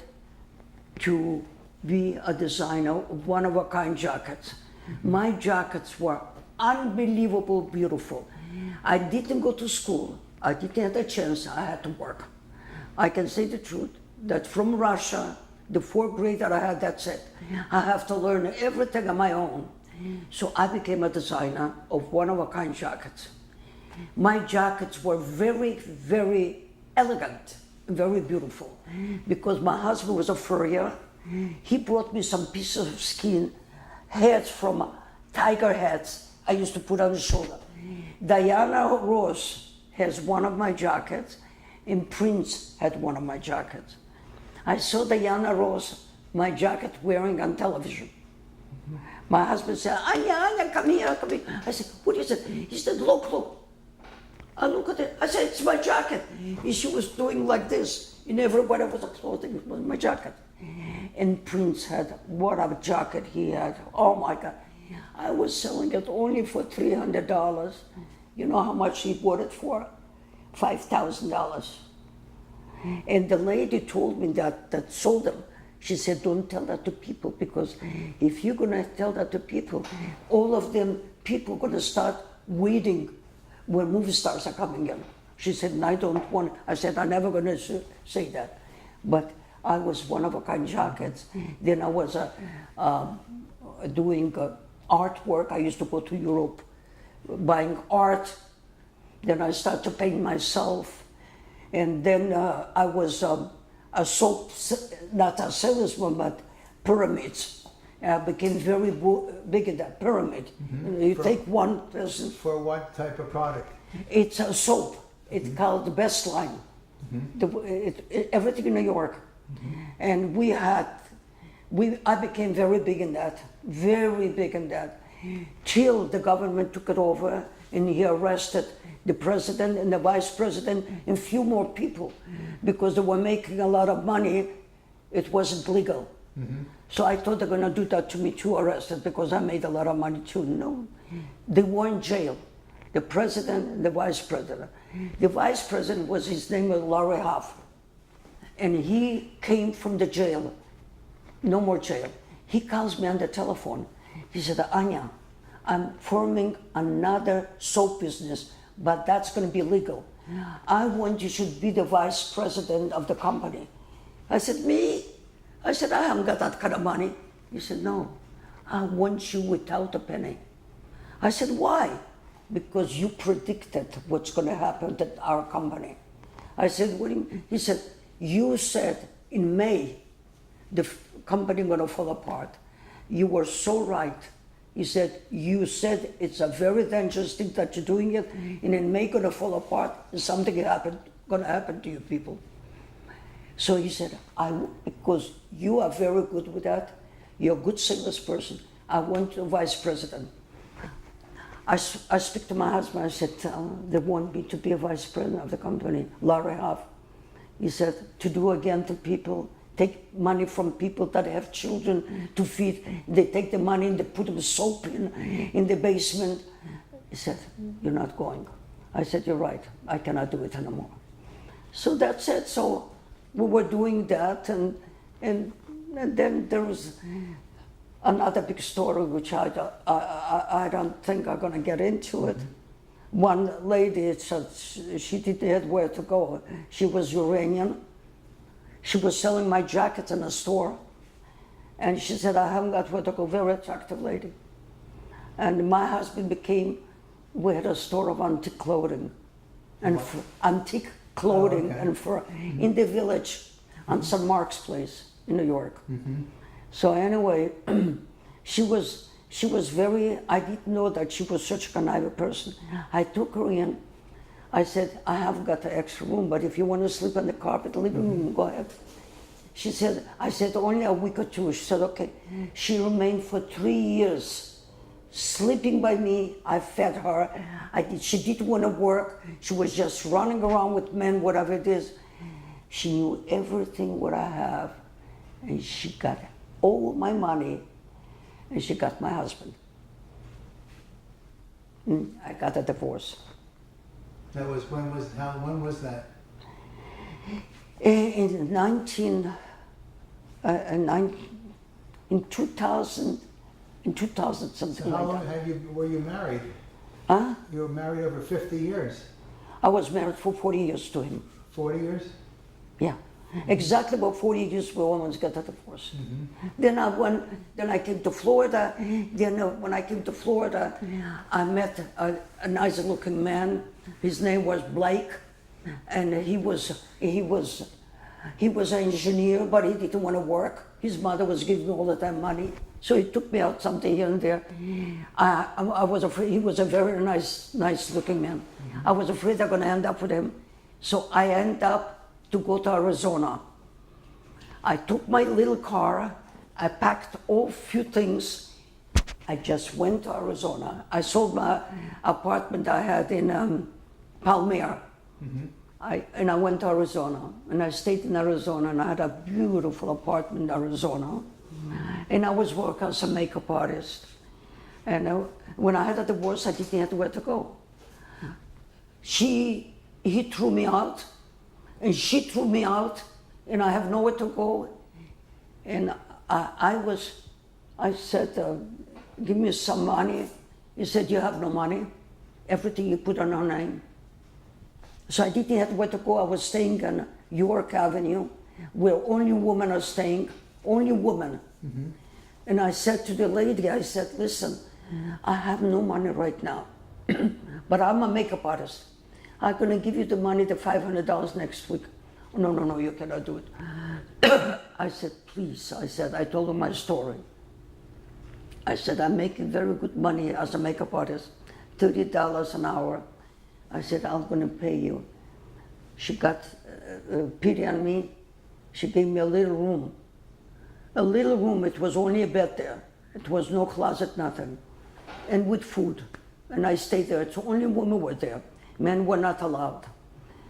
to be a designer of one-of-a-kind jackets. My jackets were unbelievable beautiful. I didn't go to school. I didn't have a chance. I had to work. I can say the truth that from Russia, the 4th grade that I had, that's it. I have to learn everything on my own. So I became a designer of one-of-a-kind jackets. My jackets were very, very elegant, very beautiful, because my husband was a furrier. He brought me some pieces of skin, heads from tiger heads I used to put on the shoulder. Diana Ross has one of my jackets, and Prince had one of my jackets. I saw Diana Ross, my jacket, wearing on television. My husband said, Anya, come here, come here. I said, what is it? He said, look. I look at it. I said, it's my jacket. And she was doing like this. And everybody was applauding. It was my jacket. And Prince had, what a jacket he had. Oh my God. I was selling it only for $300. You know how much he bought it for? $5,000. And the lady told me that sold them. She said, don't tell that to people, because if you're going to tell that to people, all of them, people are going to start waiting when movie stars are coming in. She said, and I don't want, I said, I'm never going to say that. But I was one-of-a-kind jackets. Then I was doing artwork. I used to go to Europe buying art. Then I started to paint myself. And then I was a soap, not a salesman, but pyramids. I became very big in that pyramid. You take one person. For what type of product? It's a soap. It's called the Best Line. Everything in New York. And I became very big in that, till the government took it over and he arrested the president and the vice president and a few more people because they were making a lot of money. It wasn't legal. So I thought they're going to do that to me too, arrested, because I made a lot of money too. No, they were in jail, the president and the vice president. The vice president his name was Larry Hoff, and he came from the jail, no more jail. He calls me on the telephone. He said, Anya, I'm forming another soap business, but that's going to be legal. I want you should be the vice president of the company. I said, me? I said, I haven't got that kind of money. He said, no, I want you without a penny. I said, why? Because you predicted what's going to happen to our company. I said, what do you mean? He said, you said in May, the company going to fall apart. You were so right. He said, you said it's a very dangerous thing that you're doing it, and in May going to fall apart, and something happened going to happen to you people. So he said, because you are very good with that, you're a good salesperson, I want the vice president. I speak to my husband, I said, they want me to be a vice president of the company, Larry Huff. He said, to do again to people, take money from people that have children to feed. They take the money and they put them soap in the basement. He said, you're not going. I said, you're right, I cannot do it anymore. So that's it. So we were doing that, and then there was another big story which I don't think I'm going to get into it. One lady said she didn't have where to go. She was Iranian. She was selling my jackets in a store, and she said, I haven't got where to go. Very attractive lady. And my husband we had a store of antique clothing and antique clothing and fur in the village on St. Mark's Place in New York. So anyway, she was very, I didn't know that she was such a conniving person. I took her in. I said, I haven't got the extra room, but if you want to sleep on the carpet, living room, go ahead. She said, I said, only a week or two. She said, okay. She remained for 3 years, sleeping by me. I fed her. She didn't want to work. She was just running around with men, whatever it is. She knew everything what I have, and she got all my money, and she got my husband. I got a divorce. That was when was that? In 2000, something So how like long that. were you married? Huh? You were married over 50 years. I was married for 40 years to him. 40 years? Yeah. Exactly about 40 years we almost got a divorce. Then I came to Florida. When I came to Florida, I met a nice looking man. His name was Blake, and he was an engineer, but he didn't want to work. His mother was giving him all the time money, so he took me out something here and there. I was afraid. He was a very nice looking man. I was afraid I'm going to end up with him, so I ended up to go to Arizona. I took my little car, I packed all few things, I just went to Arizona. I sold my apartment I had in Palmyra. And I went to Arizona, and I stayed in Arizona, and I had a beautiful apartment in Arizona. And I was working as a makeup artist. And when I had a divorce, I didn't have where to go. He threw me out, and she threw me out, and I have nowhere to go. And I said, give me some money. He said, you have no money. Everything you put on our name. So I didn't have where to go. I was staying on York Avenue, where only women are staying, only women. And I said to the lady, I said, listen, I have no money right now, but I'm a makeup artist. I'm going to give you the money, the $500 next week. No, you cannot do it. I said, please. I told her my story. I said, I'm making very good money as a makeup artist, $30 an hour. I said, I'm going to pay you. She got pity on me. She gave me a little room. A little room, it was only a bed there. It was no closet, nothing. And with food. And I stayed there. It's only women were there. Men were not allowed.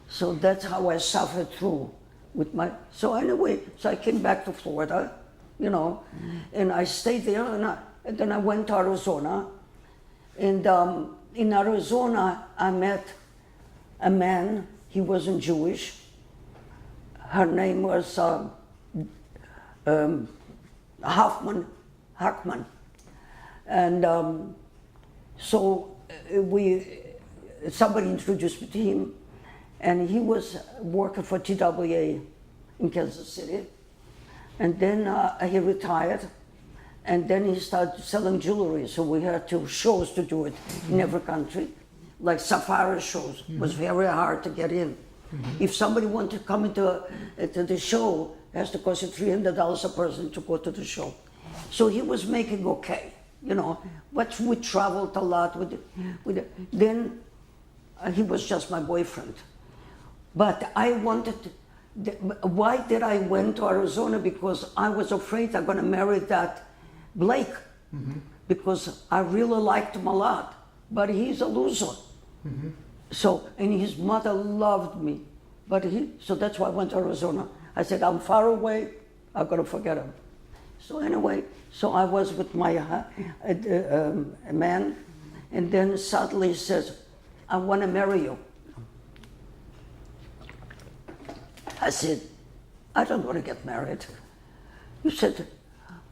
So that's how I suffered through with my, so anyway, so I came back to Florida, and I stayed there, and then I went to Arizona. And in Arizona, I met a man, he wasn't Jewish. Her name was Hoffman. And so somebody introduced me to him, and he was working for TWA in Kansas City. And then he retired, and then he started selling jewelry. So we had shows to do it in every country, like safari shows. It was very hard to get in. If somebody wanted to come into the show, it has to cost you $300 a person to go to the show. So he was making okay, but we traveled a lot with it. Then he was just my boyfriend. But I wanted to, why did I went to Arizona? Because I was afraid I'm going to marry that Blake. Because I really liked him a lot. But he's a loser. So, and his mother loved me. But so that's why I went to Arizona. I said, I'm far away, I'm going to forget him. So anyway, so I was with my man, and then suddenly he says, I want to marry you. I said, I don't want to get married. He said,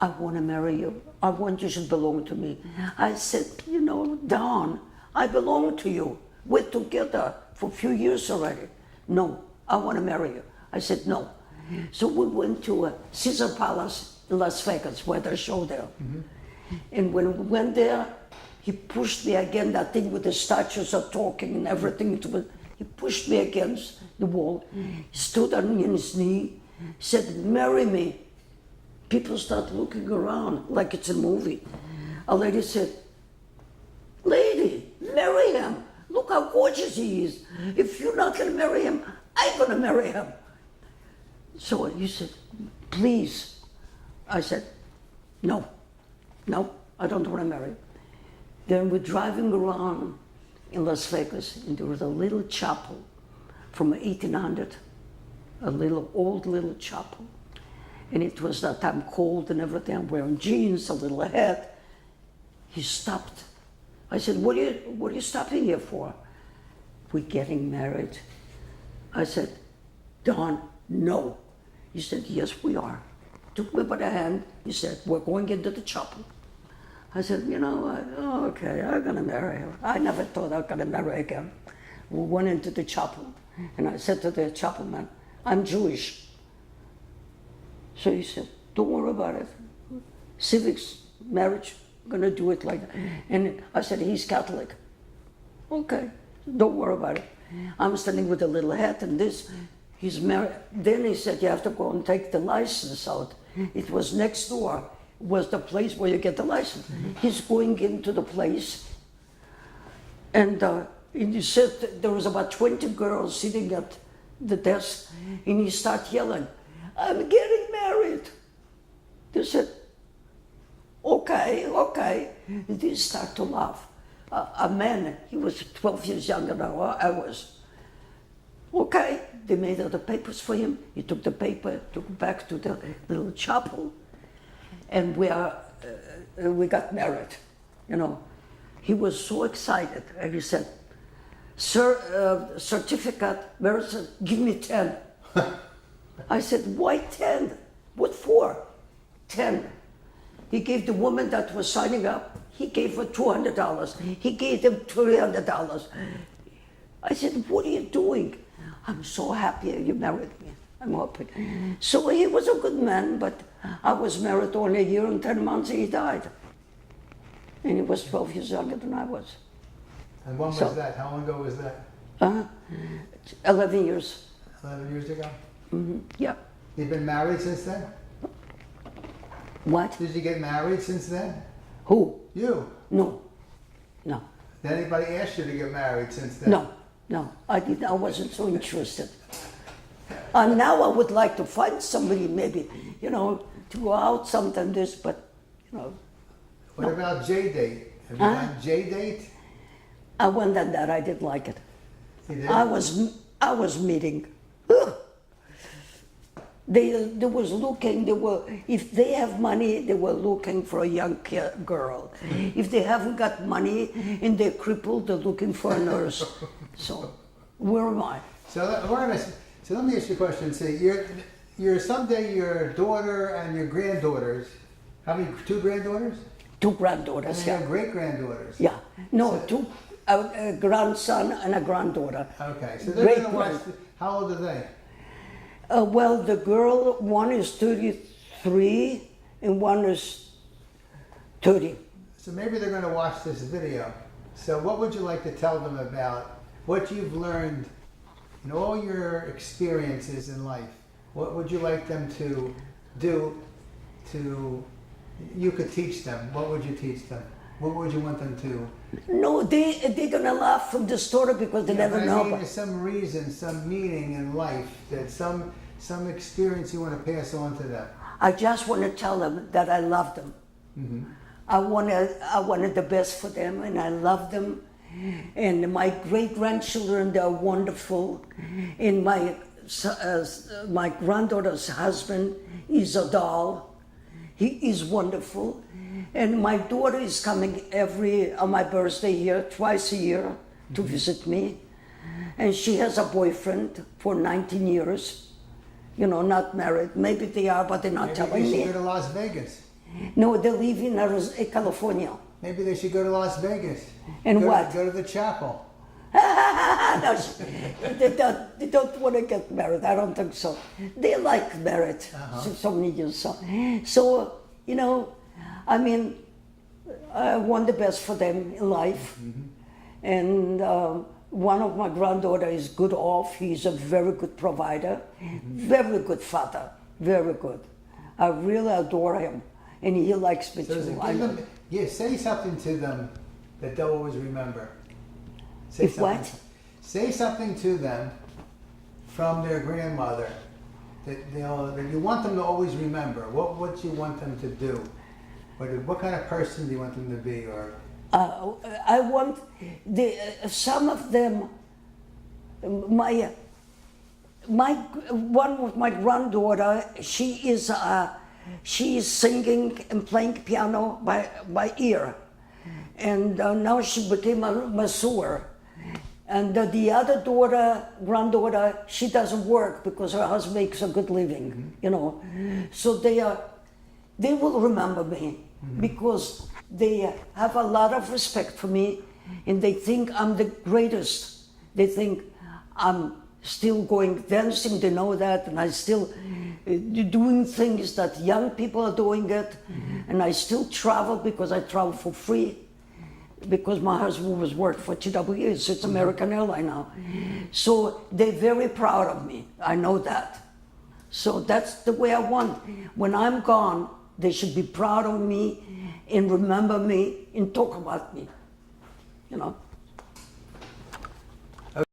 I want to marry you. I want you to belong to me. I said, you know, Don, I belong to you. We're together for a few years already. No, I want to marry you. I said, no. So we went to Caesar Palace in Las Vegas, where they show there. And when we went there, he pushed me against that thing with the statues of talking and everything. He pushed me against the wall. He stood on his knee, said, marry me. People start looking around like it's a movie. A lady said, lady, marry him. Look how gorgeous he is. If you're not going to marry him, I'm going to marry him. So he said, please. I said, no, I don't want to marry. Then we're driving around in Las Vegas, and there was a little chapel from 1800, a little old little chapel. And it was that time cold and everything. I'm wearing jeans, a little hat. He stopped. I said, what are you stopping here for? We're getting married. I said, Don, no. He said, yes, we are. Took me by the hand. He said, we're going into the chapel. I said, you know what? Oh, okay, I'm going to marry her. I never thought I was going to marry again. We went into the chapel, and I said to the chapel man, I'm Jewish. So he said, don't worry about it. Civics, marriage, I'm going to do it like that. And I said, he's Catholic. Okay, don't worry about it. I'm standing with a little hat and this. He's married. Then he said, you have to go and take the license out. It was next door, was the place where you get the license. He's going into the place, and he said there was about 20 girls sitting at the desk, and he started yelling, I'm getting married. They said, okay. And they start to laugh. A man, he was 12 years younger than I was. Okay, they made out the papers for him. He took the paper, took back to the little chapel, and we got married. You know, he was so excited, and he said, "Sir, certificate, marriage, give me 10." I said, "Why 10? What for?" 10. He gave the woman that was signing up, he gave her $200. He gave them $300. I said, "What are you doing?" "I'm so happy you married me. I'm happy." So he was a good man, but I was married only a year and 10 months and he died. And he was 12 years younger than I was. And when was that? How long ago was that? 11 years. 11 years ago? Mm-hmm. Yeah. You've been married since then? What? Did you get married since then? Who? You? No. Did anybody ask you to get married since then? No, I didn't. I wasn't so interested. And now I would like to find somebody, maybe, to go out sometime but, What about J-Date? Have you done J-Date? I went on that. I didn't like it. You did? I was meeting. Ugh. They was looking. If they have money, they were looking for a young girl. If they haven't got money and they're crippled, they're looking for a nurse. So, where am I? So let me ask you a question. See, you're someday your daughter and your granddaughters. How many? 2 granddaughters? 2 granddaughters. And Yeah. your great granddaughters. Yeah. No, 2. A grandson and a granddaughter. Okay, so they're going to watch. How old are they? Well, the girl, one is 33 and one is 30. So maybe they're going to watch this video. So what would you like to tell them about what you've learned in all your experiences in life? What would you like them to do you could teach them? What would you teach them? What would you want them to No, they're gonna laugh from the story because they never but know I mean, about. there's some reason, some meaning in life, that some experience you want to pass on to them. I just want to tell them that I love them. I wanted the best for them, and I love them. And my great-grandchildren, they're wonderful. And my granddaughter's husband is a doll. He is wonderful. And my daughter is coming on my birthday here, twice a year, to visit me. And she has a boyfriend for 19 years. You know, not married. Maybe they are, but they're not Maybe telling they should me. go to Las Vegas. No, they live in California. Maybe they should go to Las Vegas. And go what? Go to the chapel. No, they don't want to get married. I don't think so. They like married so many years. So, you know, I mean, I want the best for them in life. And one of my granddaughter is good off. He's a very good provider, very good father, very good. I really adore him, and he likes me So too. say something to them that they'll always remember. If what? Say something to them from their grandmother that you want them to always remember. What you want them to do? What kind of person do you want them to be? Or I want some of them. One with my granddaughter, she is singing and playing piano by ear, and now she became a masseur. And the other granddaughter, she doesn't work because her husband makes a good living, you know. So they will remember me because they have a lot of respect for me, and they think I'm the greatest. They think I'm still going dancing, they know that, and I still doing things that young people are doing it, and I still travel because I travel for free. Because my husband was worked for TWS, it's American airline now. So they're very proud of me, I know that. So that's the way I want. When I'm gone, they should be proud of me and remember me and talk about me, you know.